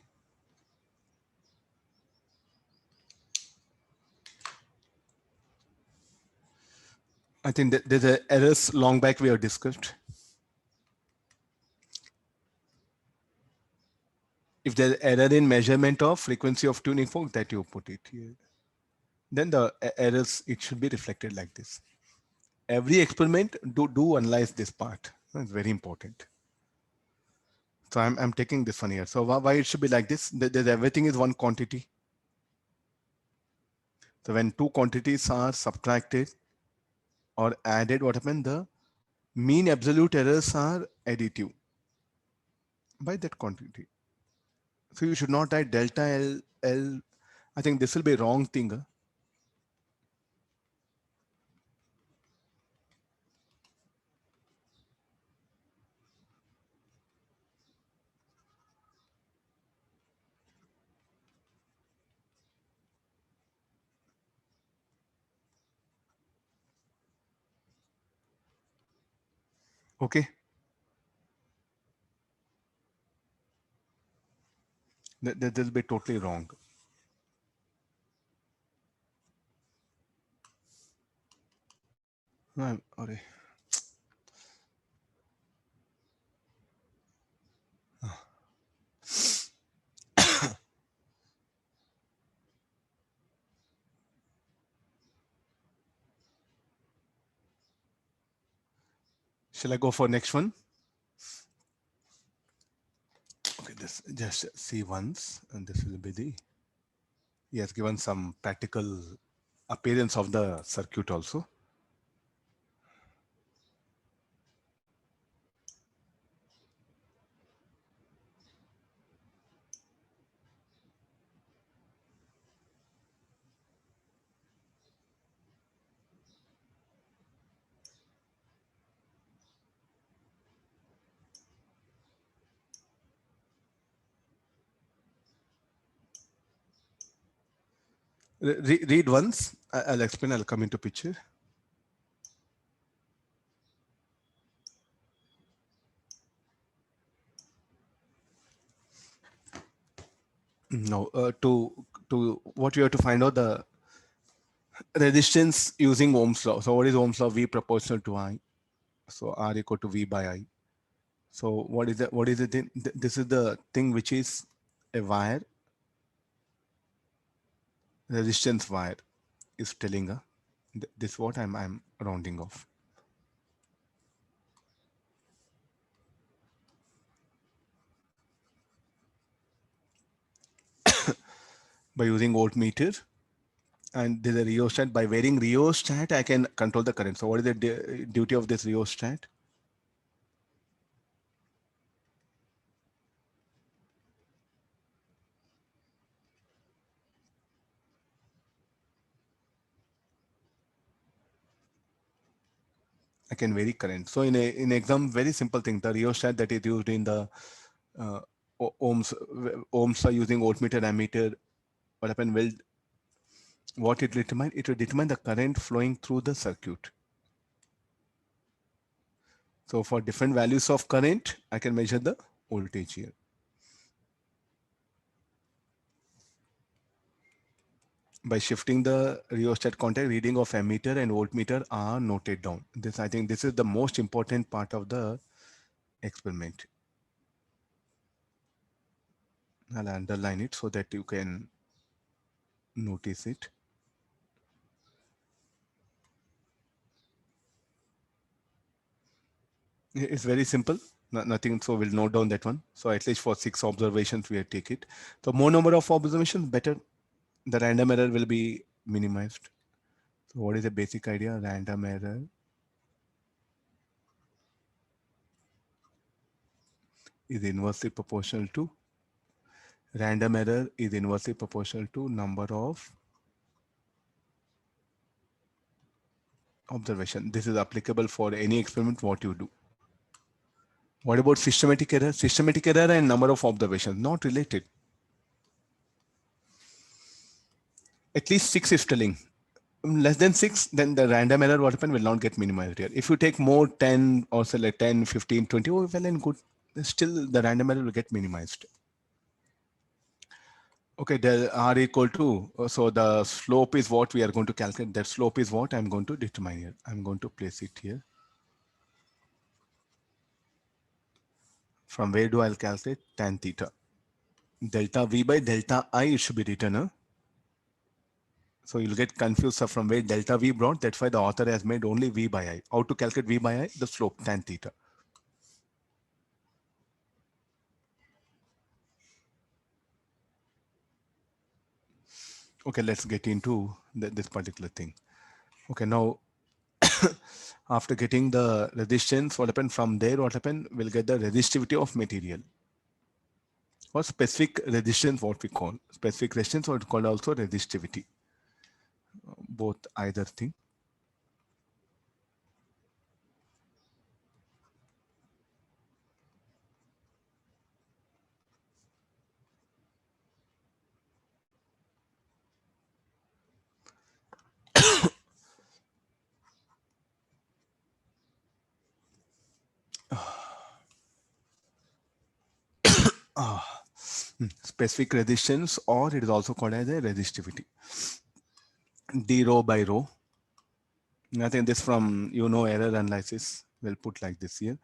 I think that there's a errors long back we have discussed. If there's error in measurement of frequency of tuning fork, that you put it here. Then the errors, it should be reflected like this. Every experiment do analyze this part. It's very important. So I'm taking this one here. So why it should be like this? There's everything is one quantity. So when two quantities are subtracted or added, what happens? The mean absolute errors are additive by that quantity. So you should not write delta L. I think this will be wrong thing. Okay. That will be totally wrong. Sorry. Shall I go for next one? Okay, this just see once, and this will be the, he has given some practical appearance of the circuit also. Read once. I'll explain. I'll come into picture. No, to what you have to find out the resistance using Ohm's law. So what is Ohm's law? V proportional to I. So R equal to V by I. So what is that? What is it? This is the thing which is a wire, resistance wire is telling a. This what I'm rounding off. By using voltmeter, and there's a rheostat. By varying rheostat, I can control the current. So what is the duty of this rheostat? I can vary current. So in exam, very simple thing, the rheostat that is used in the ohms are using voltmeter, ammeter. What happened? Well, what it determine? It will determine the current flowing through the circuit. So for different values of current, I can measure the voltage here. By shifting the rheostat contact, reading of ammeter and voltmeter are noted down. This, I think this is the most important part of the experiment. I'll underline it so that you can notice it. It's very simple. Nothing. So we'll note down that one. So at least for 6 observations, we take it. So more number of observations, better. The random error will be minimized. So what is the basic idea? Random error is inversely proportional to number of observation. This is applicable for any experiment what you do. What about systematic error? Systematic error and number of observations, not related. At least 6 is telling. Less than 6, then the random error what happened will not get minimized here. If you take more 10 or say like 10, 15, 20, oh, well and good. Still the random error will get minimized. Okay, del R equal to, so the slope is what we are going to calculate. That slope is what I'm going to determine here. I'm going to place it here. From where do I calculate? Tan theta. Delta V by delta I, it should be written. Huh? So you'll get confused from where delta V brought. That's why the author has made only V by I. How to calculate V by I? The slope, tan theta. Okay, let's get into this particular thing. Okay, now after getting the resistance, what happened from there? What happened? We'll get the resistivity of material. for specific resistance, what we call specific resistance, or called also resistivity. Both either thing. Specific resistance, or it is also called as a resistivity. D rho by rho. I think this from, error analysis. We'll put like this here.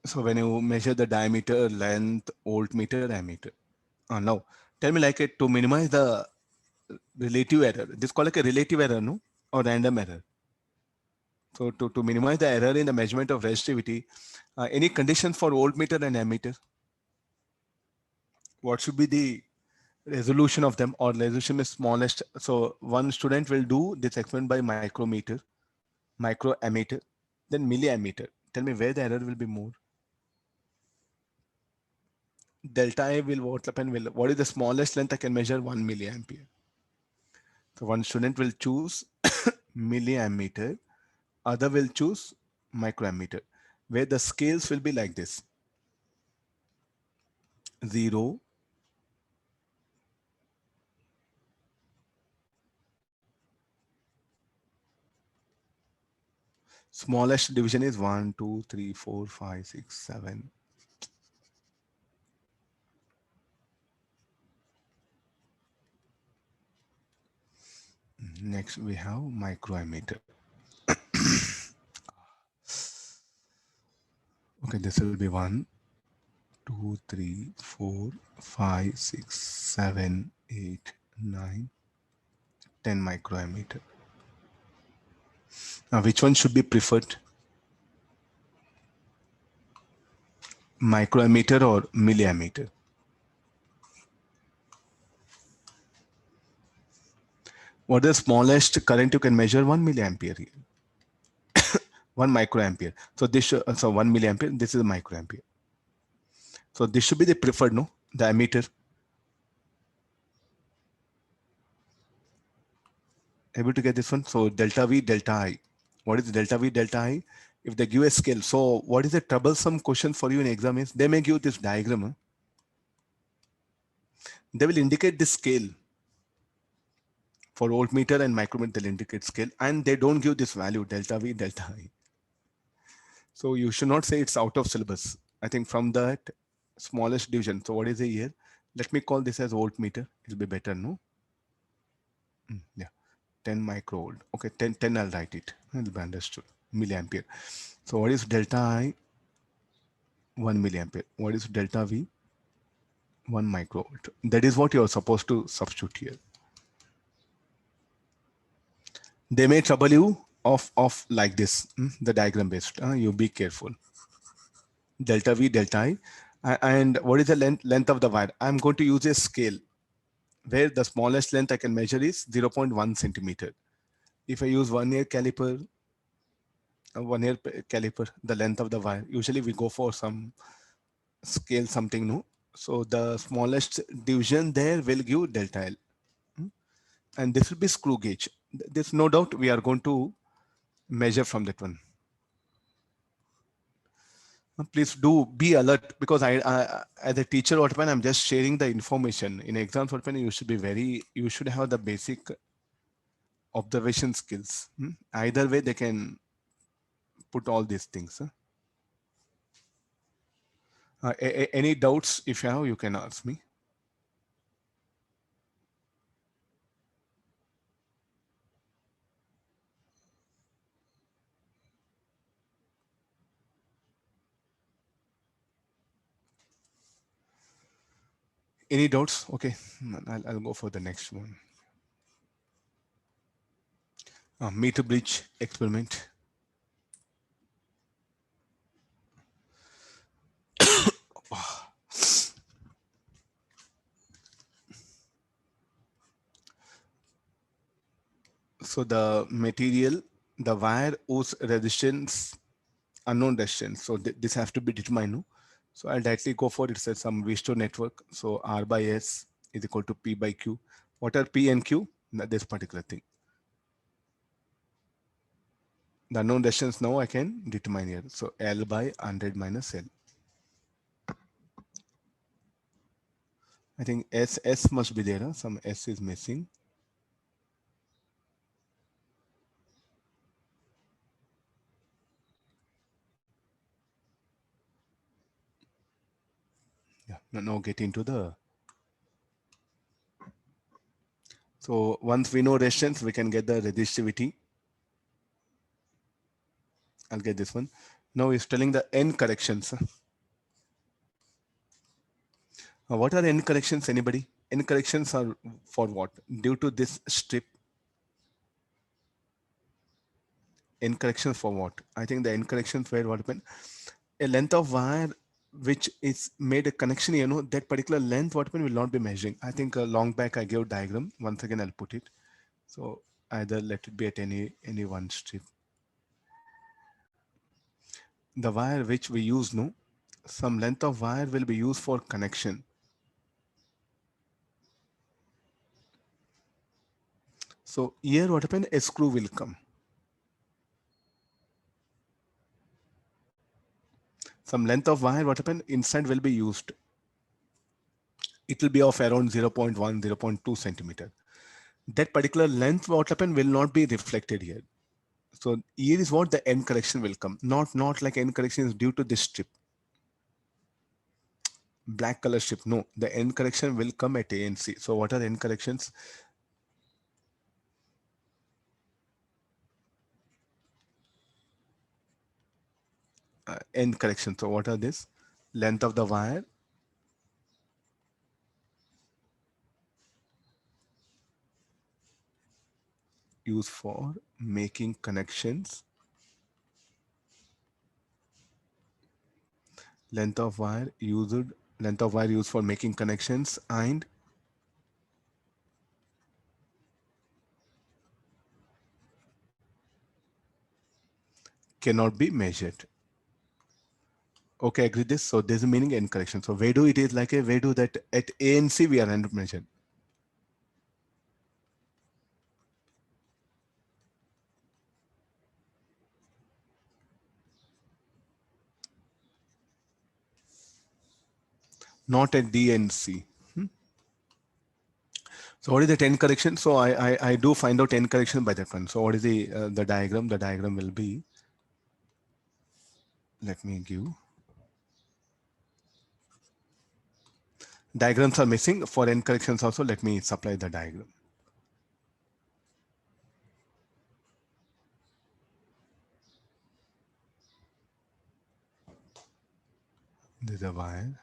So when you measure the diameter, length, voltmeter, ammeter. Now, tell me like it to minimize the relative error. This is called like a relative error, no? Or random error. So to minimize the error in the measurement of resistivity, any conditions for voltmeter and ammeter? What should be the resolution of them, or resolution is smallest? So one student will do this experiment by micrometer, microammeter, then milliammeter. Tell me where the error will be more. Delta I will what happen will, what is the smallest length I can measure? 1 milliampere. So one student will choose milliammeter, other will choose microammeter, where the scales will be like this: 0, smallest division is 1, 2, 3, 4, 5, 6, 7. Next we have microammeter. Okay, this will be 1, 2, 3, 4, 5, 6, 7, 8, 9, 10 microammeter. Now which one should be preferred? Microammeter or milliammeter? What is the smallest current you can measure? 1 milliampere here. 1 microampere. So this should, so 1 milliampere, this is a microampere. So this should be the preferred, no? The ammeter. Able to get this one? So delta V, delta I. What is delta V, delta I? If they give a scale, so what is the troublesome question for you in exam is, they may give this diagram. Huh? They will indicate this scale. For voltmeter and micrometer, they'll indicate scale, and they don't give this value, delta V, delta I. So you should not say it's out of syllabus. I think from that smallest division. So what is the here? Let me call this as voltmeter. It'll be better, no? Yeah, 10 microvolt. Okay, 10, I'll write it. It'll be understood. Milliampere. So what is delta I? 1 milliampere. What is delta V? 1 microvolt. That is what you're supposed to substitute here. They may trouble you of like this, the diagram based. You be careful. Delta V, delta I. And what is the length of the wire? I'm going to use a scale where the smallest length I can measure is 0.1 centimeter. If I use 1 year caliper, the length of the wire, usually we go for some scale, something new. So the smallest division there will give delta L. And this will be screw gauge. There's no doubt we are going to measure from that one. Please do be alert, because I as a teacher, when I'm just sharing the information in exams, when you should be you should have the basic observation skills. Either way, they can put all these things. Any doubts, if you have, you can ask me. Any doubts? Okay, I'll go for the next one. Meter bridge experiment. So the material the wire whose resistance unknown resistance. So this has to be determined. No? So I'll directly go for it. Says some V-store network. So R by S is equal to P by Q. What are P and Q? This particular thing. The unknown resistance now I can determine here. So L by 100 minus L. I think S must be there. Huh? Some S is missing. Yeah, now get into the. So once we know resistance, we can get the resistivity. I'll get this one. Now it's telling the N corrections. What are N corrections? Anybody? N corrections are for what? Due to this strip. N corrections for what? I think the N corrections were what happened. A length of wire which is made a connection, that particular length what happened will not be measuring. I think long back I gave diagram. Once again I'll put it. So either let it be at any one strip. The wire which we use, no, some length of wire will be used for connection. So here what happened, a screw will come. Some length of wire what happened inside will be used. It will be of around 0.1, 0.2 centimeter. That particular length what happened will not be reflected here. So here is what the N correction will come. Not like N correction is due to this strip. Black color strip. No, the N correction will come at A and C. So what are N corrections? N correction. So what are this? Length of the wire. Used for making connections. Length of wire used for making connections and cannot be measured. Okay, agree this. So there's a meaning N correction. So where do it is like a where do that at A and C we are not measured. Not at D and C. So what is the 10 correction? So I do find out 10 correction by that one. So what is the diagram? The diagram will be, let me give. Diagrams are missing for N corrections also. Let me supply the diagram. This is a wire.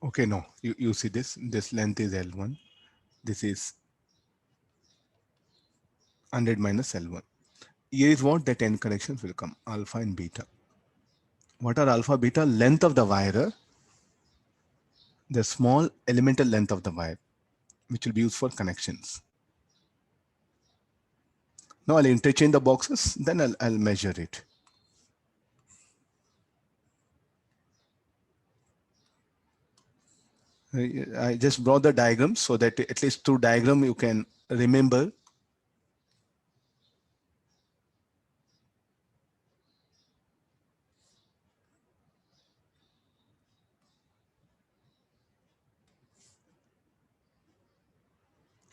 Okay, no, you see this length is L1. This is 100 minus L1. Here is what the 10 corrections will come, alpha and beta. What are alpha, beta? Length of the wire, the small elemental length of the wire, which will be used for connections. Now I'll interchange the boxes, then I'll measure it. I just brought the diagram so that at least through diagram you can remember.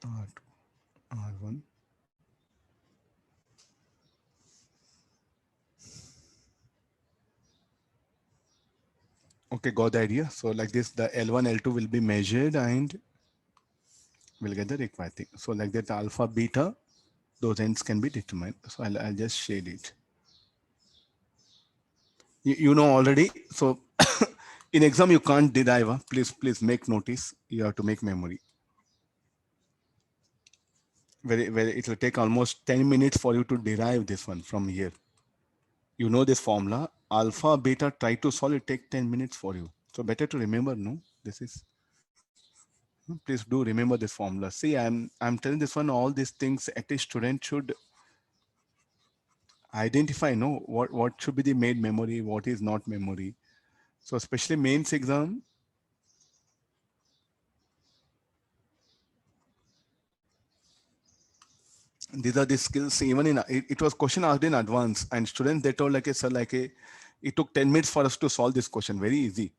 R2, R1. Okay, got the idea. So like this, the L1, L2 will be measured and we'll get the required thing. So like that, alpha, beta, those ends can be determined. So I'll just shade it. You know already. So in exam, you can't derive. Please make notice. You have to make memory. Very, it will take almost 10 minutes for you to derive this one from here. You know this formula, alpha, beta, try to solve it, take 10 minutes for you. So better to remember, no? This is, please do remember this formula. See, I'm telling this one, all these things at a student should identify, no, what should be the made memory, what is not memory. So especially mains exam, these are the skills. Even in it was question asked in advance, and students they told like a sir, like a, it took 10 minutes for us to solve this question. Very easy.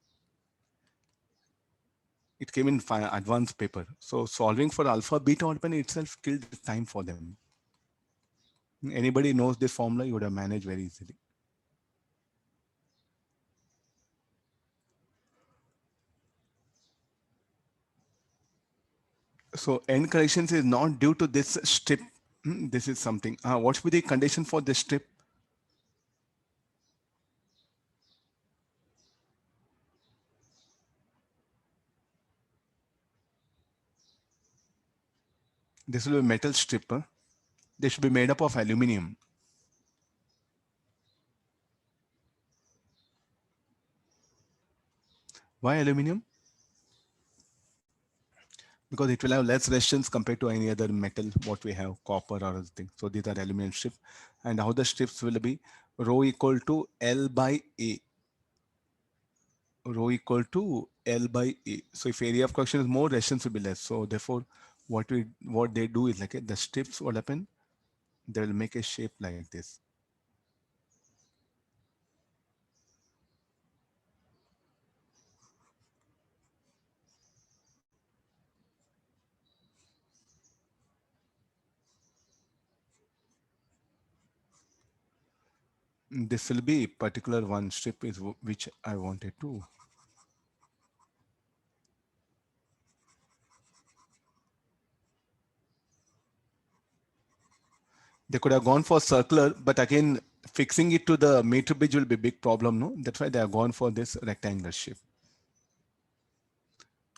It came in advanced paper. So solving for alpha beta open itself killed time for them. Anybody knows this formula, you would have managed very easily. So end corrections is not due to this strip. This is something. What should be the condition for this strip? This will be a metal strip. They should be made up of aluminum. Why aluminum? Because it will have less resistance compared to any other metal, what we have, copper or other thing. So these are aluminum strips. And how the strips will be rho equal to L by A. Rho equal to L by A. So if area of correction is more, resistance will be less. So therefore, what they do is like the strips, what happen? They will make a shape like this. This will be particular one strip is which I wanted to. They could have gone for circular, but again, fixing it to the meter bridge will be a big problem, no? That's why they have gone for this rectangular shape.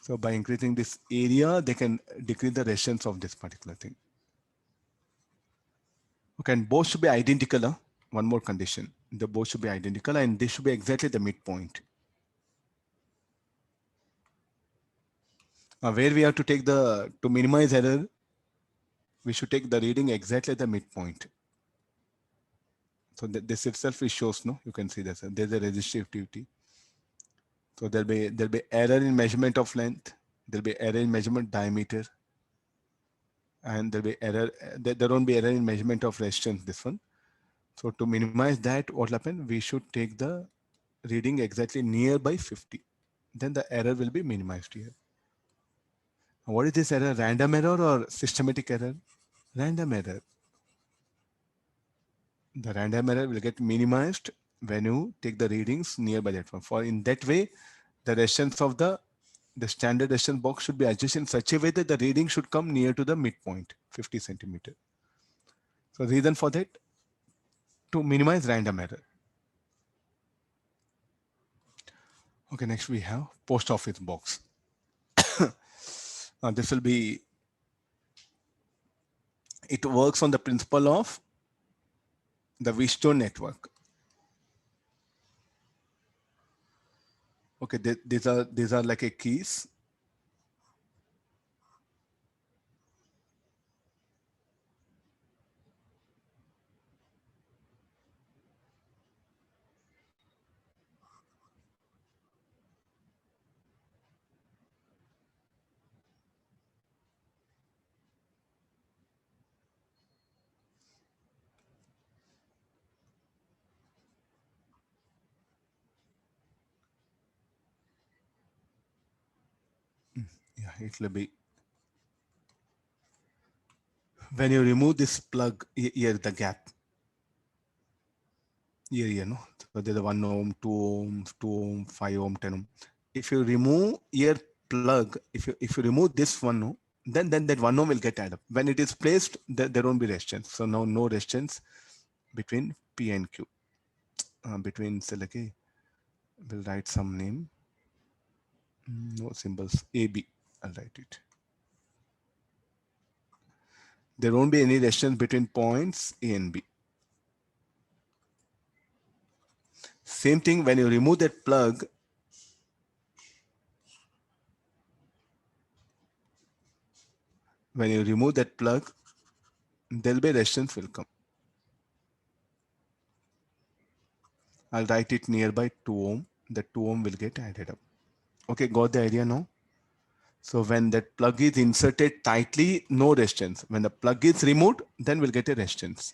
So by increasing this area, they can decrease the resistance of this particular thing. Okay, and both should be identical. Huh? One more condition. The both should be identical and this should be exactly the midpoint. Where we have to take to minimize error, we should take the reading exactly at the midpoint. So this itself it shows, no, you can see this. There's a resistivity. So there'll be error in measurement of length. There'll be error in measurement diameter, and there'll be error. There won't be error in measurement of resistance. This one. So to minimize that, what will happen? We should take the reading exactly nearby 50. Then the error will be minimized here. What is this error? Random error or systematic error? Random error. The random error will get minimized when you take the readings nearby that one. For in that way, the resistance of the standard resistance box should be adjusted in such a way that the reading should come near to the midpoint, 50 centimeter. So reason for that, to minimize random error. Okay, next we have post office box. This will be, it works on the principle of the Wheatstone network. Okay, these are like a keys. Yeah, it will be. When you remove this plug here, the gap here, no. So there's a 1 ohm, 2 ohms, 2 ohm, 5 ohm, 10 ohm. If you remove here plug, if you remove this one, no, then that 1 ohm will get added up. When it is placed, there won't be resistance. So now no resistance between P and Q. Between, say, like, we'll write some name. No symbols. AB. I'll write it. There won't be any resistance between points A and B. Same thing when you remove that plug. When you remove that plug, there'll be resistance will come. I'll write it nearby 2 ohm. The 2 ohm will get added up. Okay, got the idea now? So when that plug is inserted tightly, no resistance. When the plug is removed, then we'll get a resistance.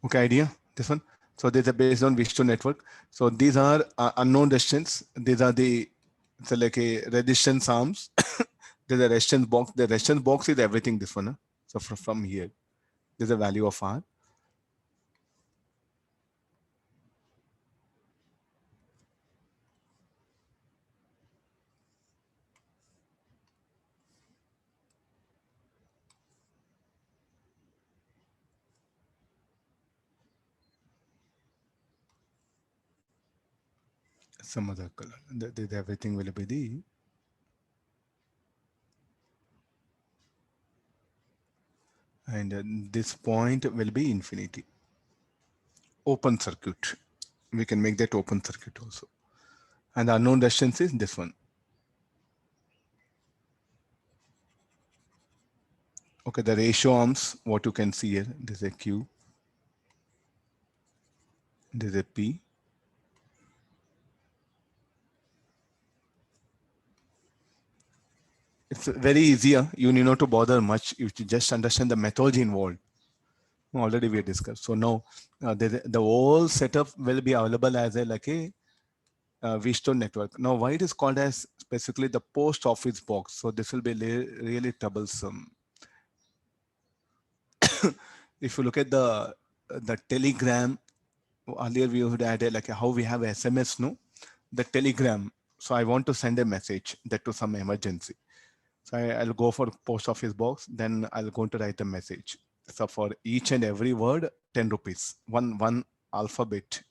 Okay, idea? This one? So these are based on Vishnu network. So these are unknown resistance. These are the, so like a resistance arms. There's a resistance box. The resistance box is everything, this one. Huh? So from here, there's a value of R. Some other color. Everything will be the, and this point will be infinity. Open circuit. We can make that open circuit also. And the unknown resistance is this one. Okay, the ratio arms, what you can see here, there's a Q, there's a P. It's very easier. You need not to bother much if you just understand the methodology involved. Already we discussed. So now the whole setup will be available as a like a Vstone network. Now, why it is called as specifically the post office box? So this will be really troublesome. If you look at the Telegram, earlier we would add like how we have SMS, no, the Telegram. So I want to send a message that to some emergency. So I'll go for post office box. Then I'll go to write a message. So for each and every word, 10 rupees. One alphabet.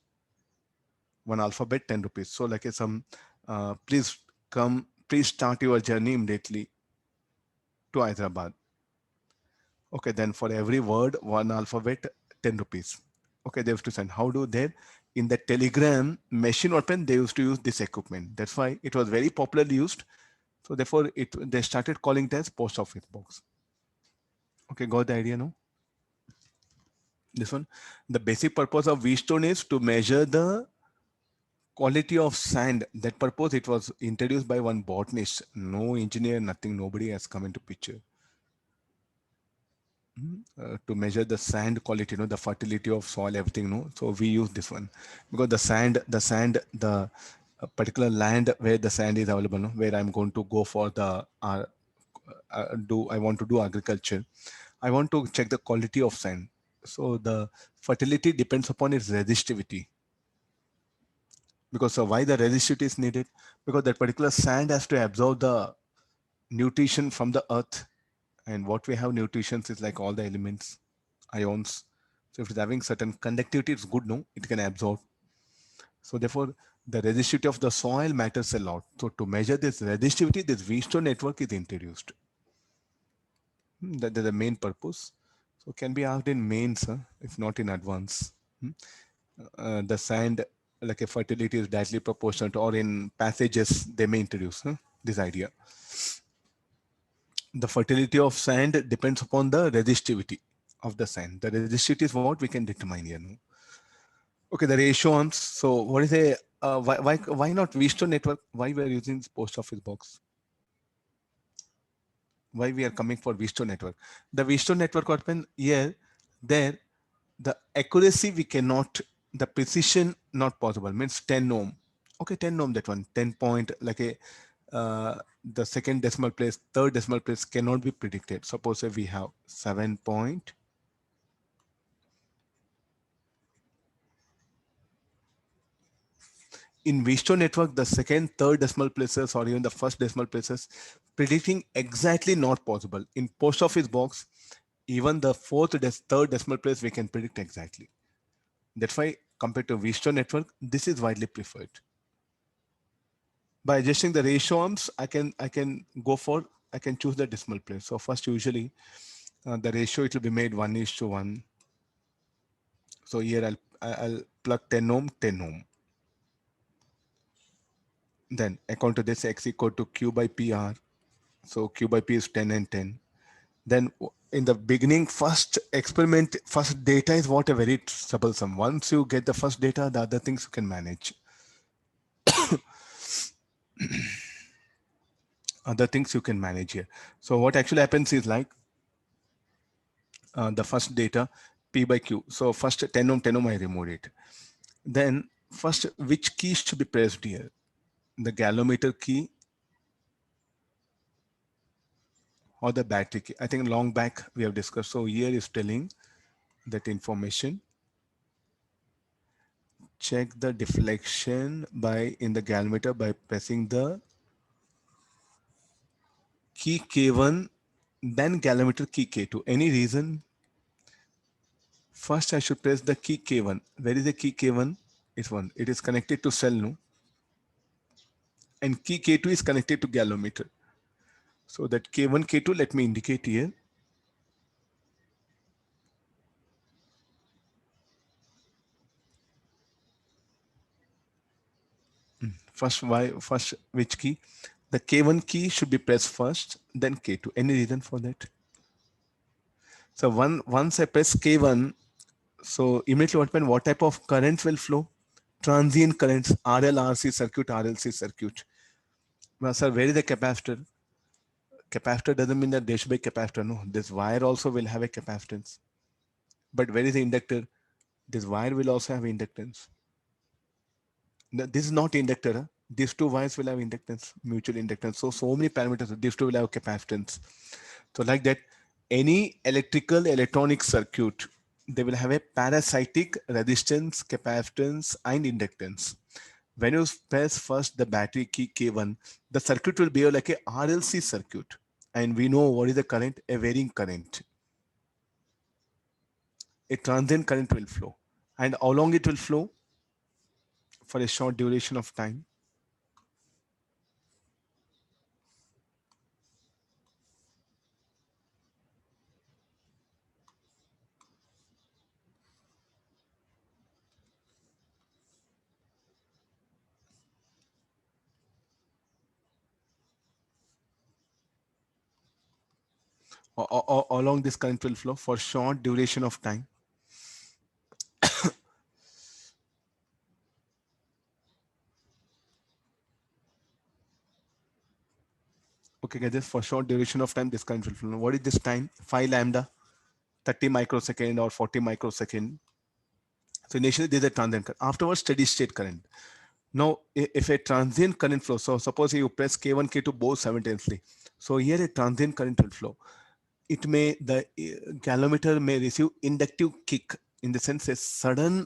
One alphabet, 10 rupees. So like some, please come, please start your journey immediately to Hyderabad. Okay, then for every word, one alphabet, 10 rupees. Okay, they have to send. How do they? In the Telegram machine open, they used to use this equipment. That's why it was very popularly used. So therefore, they started calling it as post office box. Okay, got the idea now? This one, the basic purpose of V-Stone is to measure the quality of sand. That purpose, it was introduced by one botanist. No engineer, nothing, nobody has come into picture. To measure the sand quality, you know, the fertility of soil, everything, no. So we use this one because the particular land where the sand is available, no, where I'm going to go for the I want to do agriculture. I want to check the quality of sand. So the fertility depends upon its resistivity. Because why the resistivity is needed? Because that particular sand has to absorb the nutrition from the earth. And what we have nutritions is like all the elements, ions. So if it's having certain conductivity, it's good, no? It can absorb. So therefore, the resistivity of the soil matters a lot. So to measure this resistivity, this V-Stone network is introduced. That is the main purpose. So can be asked in mains, if not in advance. The sand, like a fertility is directly proportional to, or in passages, they may introduce this idea. The fertility of sand depends upon the resistivity of the sand. The resistivity is what we can determine here. No? Okay, the ratio arms. So what is a why not V-Stone network? Why we are using this post office box? Why we are coming for V-Stone network? The V-Stone network open here, there. the accuracy we cannot, the precision not possible, means 10 ohm. Okay, 10 ohm, that one, 10 point, like a, the second decimal place, third decimal place cannot be predicted. Suppose if we have 7 point, in Wheatstone network, the second, third decimal places, or even the first decimal places, predicting exactly not possible. In post office box, even the third decimal place we can predict exactly. That's why compared to Wheatstone network, this is widely preferred. By adjusting the ratio arms, I can choose the decimal place. So first, usually the ratio, it will be made 1:1. So here I'll plug 10 ohm, 10 ohm. Then according to this, X equal to Q by PR. So Q by P is 10 and 10. Then in the beginning, first experiment, first data is what a very troublesome. Once you get the first data, the other things you can manage. Other things you can manage here. So what actually happens is like the first data, P by Q. So first 10 ohm, 10 ohm, I remove it. Then first, which key should be pressed here? The galvanometer key or the battery key? I think long back we have discussed. So here is telling that information. Check the deflection in the galvanometer by pressing the key K1, then galvanometer key K2. Any reason? First, I should press the key K1. Where is the key K1? It's one. It is connected to cell, no? And key K2 is connected to galvanometer. So that K1, K2, let me indicate here. First, which key? The K1 key should be pressed first, then K2. Any reason for that? So once I press K1, so immediately what type of currents will flow? Transient currents, RL, RC circuit, RLC circuit. Well, sir, where is the capacitor? Capacitor doesn't mean that there should be capacitor. No, this wire also will have a capacitance. But where is the inductor? This wire will also have inductance. This is not inductor. Huh? These two wires will have inductance, mutual inductance. So many parameters. These two will have capacitance. So like that, any electrical electronic circuit, they will have a parasitic resistance, capacitance, and inductance. When you press first the battery key K1, the circuit will be like a RLC circuit. And we know what is the current, a varying current. A transient current will flow. And how long it will flow? For a short duration of time. Or how long this current will flow? For short duration of time. Okay, guys, for short duration of time, this current will flow. What is this time? 5 lambda, 30 microsecond or 40 microsecond. So initially there's a transient current. Afterwards, steady state current. Now, if a transient current flows, so suppose you press K1, K2 both simultaneously. So here a transient current will flow. The galvanometer may receive inductive kick, in the sense a sudden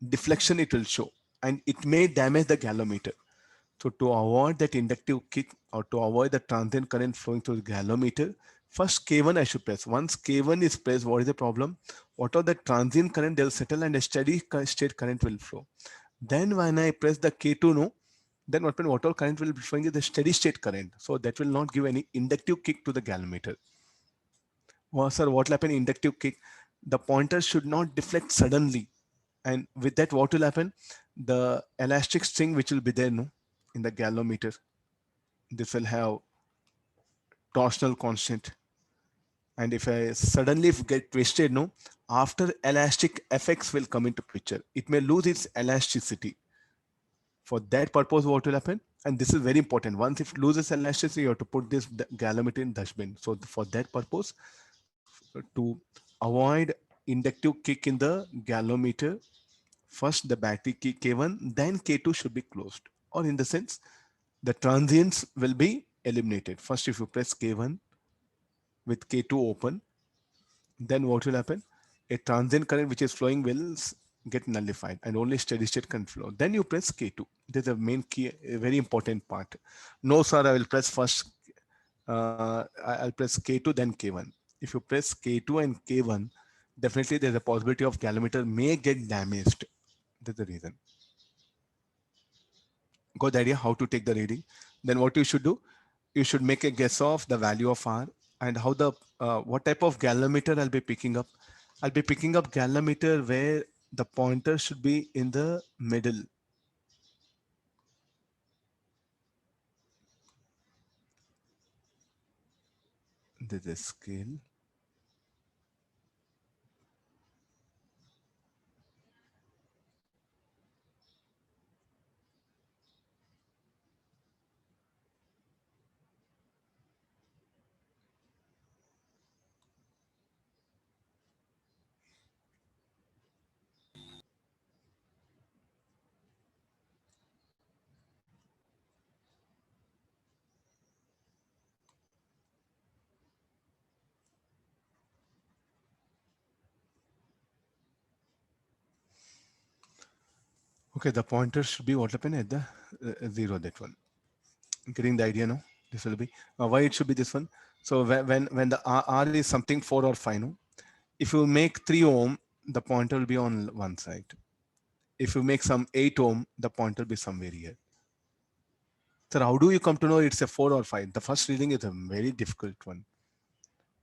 deflection it will show, and it may damage the galvanometer. So to avoid that inductive kick, or to avoid the transient current flowing through the galvanometer, first K1 I should press. Once K1 is pressed, what is the problem? What are the transient current, they'll settle and a steady state current will flow. Then when I press the K2, no, then what all current will be flowing is the steady state current. So that will not give any inductive kick to the galvanometer. Well, sir, what will happen? Inductive kick, the pointer should not deflect suddenly. And with that, what will happen? The elastic string which will be there, no, in the galvanometer, this will have torsional constant. And if I suddenly get twisted, no, after elastic effects will come into picture. It may lose its elasticity. For that purpose, what will happen? And this is very important. Once it loses elasticity, you have to put this galvanometer in dustbin. So for that purpose, to avoid inductive kick in the galvanometer. First the battery key K1, then K2 should be closed. Or in the sense, the transients will be eliminated. First, if you press K1 with K2 open, then what will happen? A transient current which is flowing will get nullified and only steady state can flow. Then you press K2. This is the main key, a very important part. No, sir, I will press first. I'll press K2, then K1. If you press K2 and K1, definitely there's a possibility of galvanometer may get damaged. That's the reason. Got the idea how to take the reading? Then what you should do? You should make a guess of the value of R and how the what type of galvanometer I'll be picking up. I'll be picking up galvanometer where the pointer should be in the middle. This is scale. Okay, the pointer should be what happened at the zero, that one. Getting the idea now? This will be why it should be this one. So when the R is something 4 or 5, no? If you make 3 ohm, the pointer will be on one side. If you make some 8 ohm, the pointer will be somewhere here. So how do you come to know it's a 4 or 5? The first reading is a very difficult one.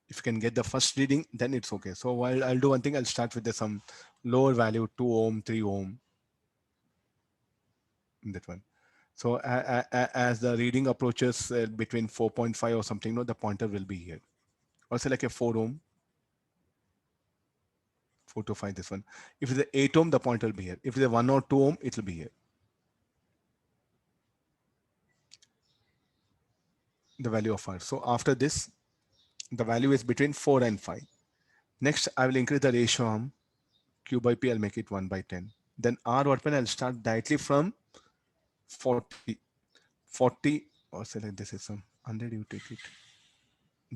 If you can get the first reading, then it's okay. So while I'll do one thing, I'll start with some lower value, 2 ohm, 3 ohm, that one. So as the reading approaches between 4.5 or something, no, the pointer will be here. Also like a 4 ohm, 4 to 5, this one. If it's a 8 ohm, the pointer will be here. If it's a 1 or 2 ohm, it will be here. The value of R. So after this, the value is between 4 and 5. Next, I will increase the ratio arm. Q by P, I'll make it 1 by 10. Then R what when I'll start directly from 40. 40, or say like this is some 100, you take it.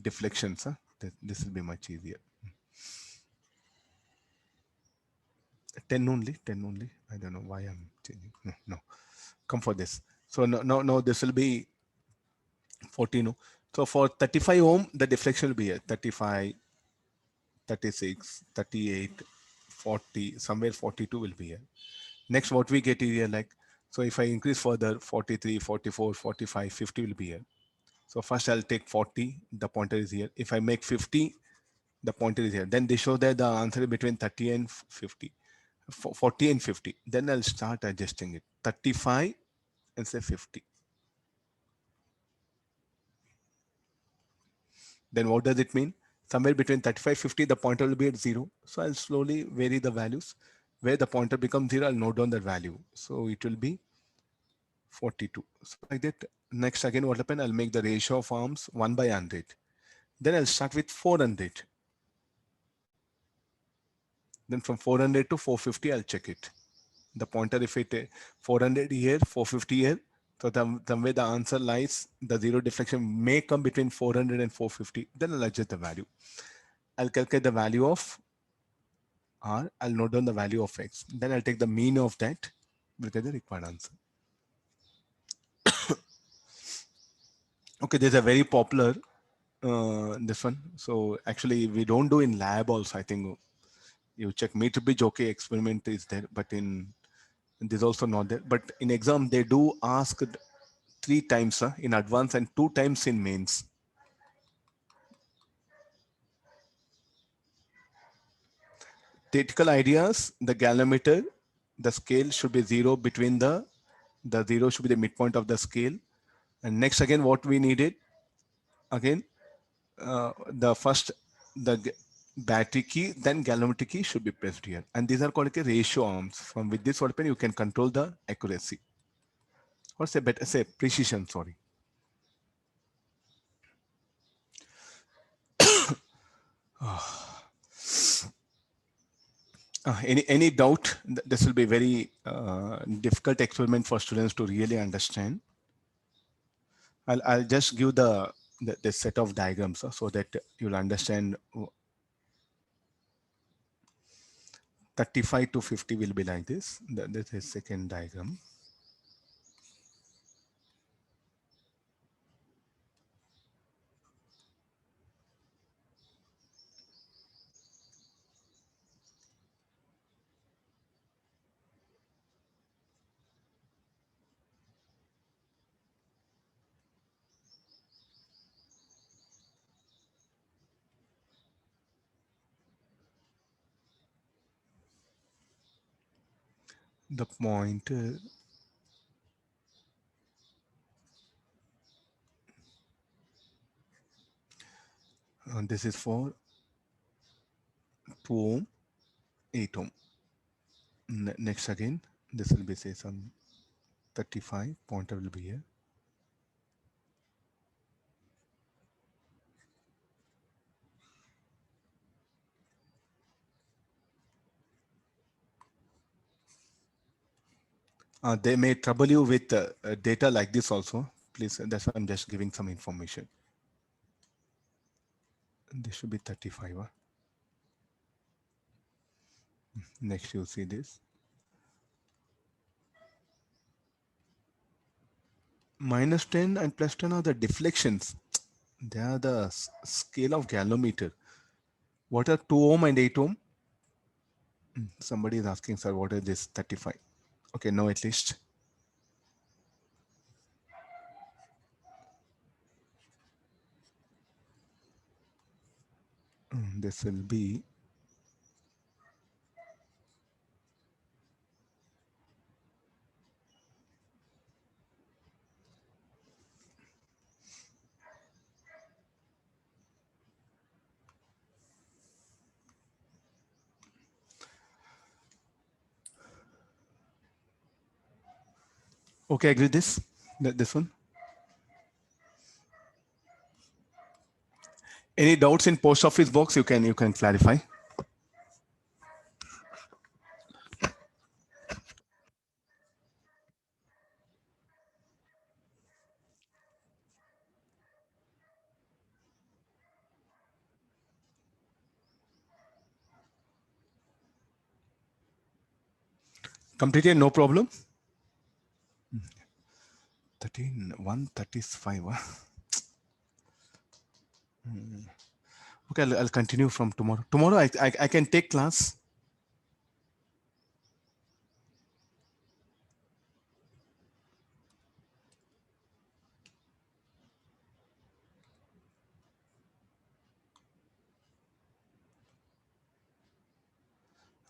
Deflections, huh? This will be much easier. 10 only, 10 only. I don't know why I'm changing. No. Come for this. So no, this will be 40, no. So for 35 ohm, the deflection will be here. 35, 36, 38, 40, somewhere 42 will be here. Next, what we get here, like, so if I increase further, 43, 44, 45, 50 will be here. So first I'll take 40, the pointer is here. If I make 50, the pointer is here. Then they show that the answer is between 30 and 50, 40 and 50. Then I'll start adjusting it. 35 and say 50. Then what does it mean? Somewhere between 35, 50, the pointer will be at 0. So I'll slowly vary the values. Where the pointer becomes 0, I'll note down that value. So it will be 42. So like that. Next, again, what happened? I'll make the ratio of arms 1 by 100. Then I'll start with 400. Then from 400 to 450, I'll check it. The pointer, if it 400 here, 450 here, so the way the answer lies, the zero deflection may come between 400 and 450. Then I'll adjust the value. I'll calculate the value of R. I'll note down the value of X. Then I'll take the mean of that. We'll get the required answer. Okay, there's a very popular this one. So actually, we don't do in lab also. I think you check meter bridge. Okay, experiment is there, but in this also not there. But in exam, they do ask 3 times in advance and 2 times in mains. Theoretical ideas, the galvanometer, the scale should be 0 between the 0 should be the midpoint of the scale. And next, again, what we needed, again, the first, the battery key, then galvanometer key should be pressed here. And these are called like ratio arms. From with this weapon, you can control the accuracy. Or say better, say precision, sorry. Any doubt? This will be very difficult experiment for students to really understand. I'll just give the set of diagrams so that you'll understand. 35 to 50 will be like this. This is second diagram. The pointer this is for 2 ohm, 8 ohm. Next again, this will be say some 35, pointer will be here. They may trouble you with data like this also. Please, that's why I'm just giving some information. This should be 35. Next, you'll see this. -10 and +10 are the deflections. They are the scale of galvanometer. What are 2 ohm and 8 ohm? Somebody is asking, sir, what is this 35? Okay, no, at least. This will be okay. Agree this one. Any doubts in post office box? You can clarify. Completed, no problem. 135. Okay, I'll continue from tomorrow. Tomorrow I can take class.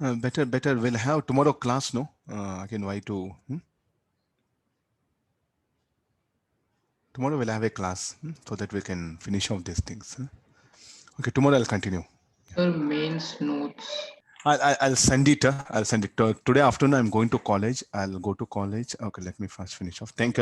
Better we'll have tomorrow class, no? I can invite to. Tomorrow we'll have a class so that we can finish off these things. Okay, tomorrow I'll continue. Sir, mains notes. I'll send it. I'll send it. Today afternoon I'm going to college. I'll go to college. Okay, let me first finish off. Thank you.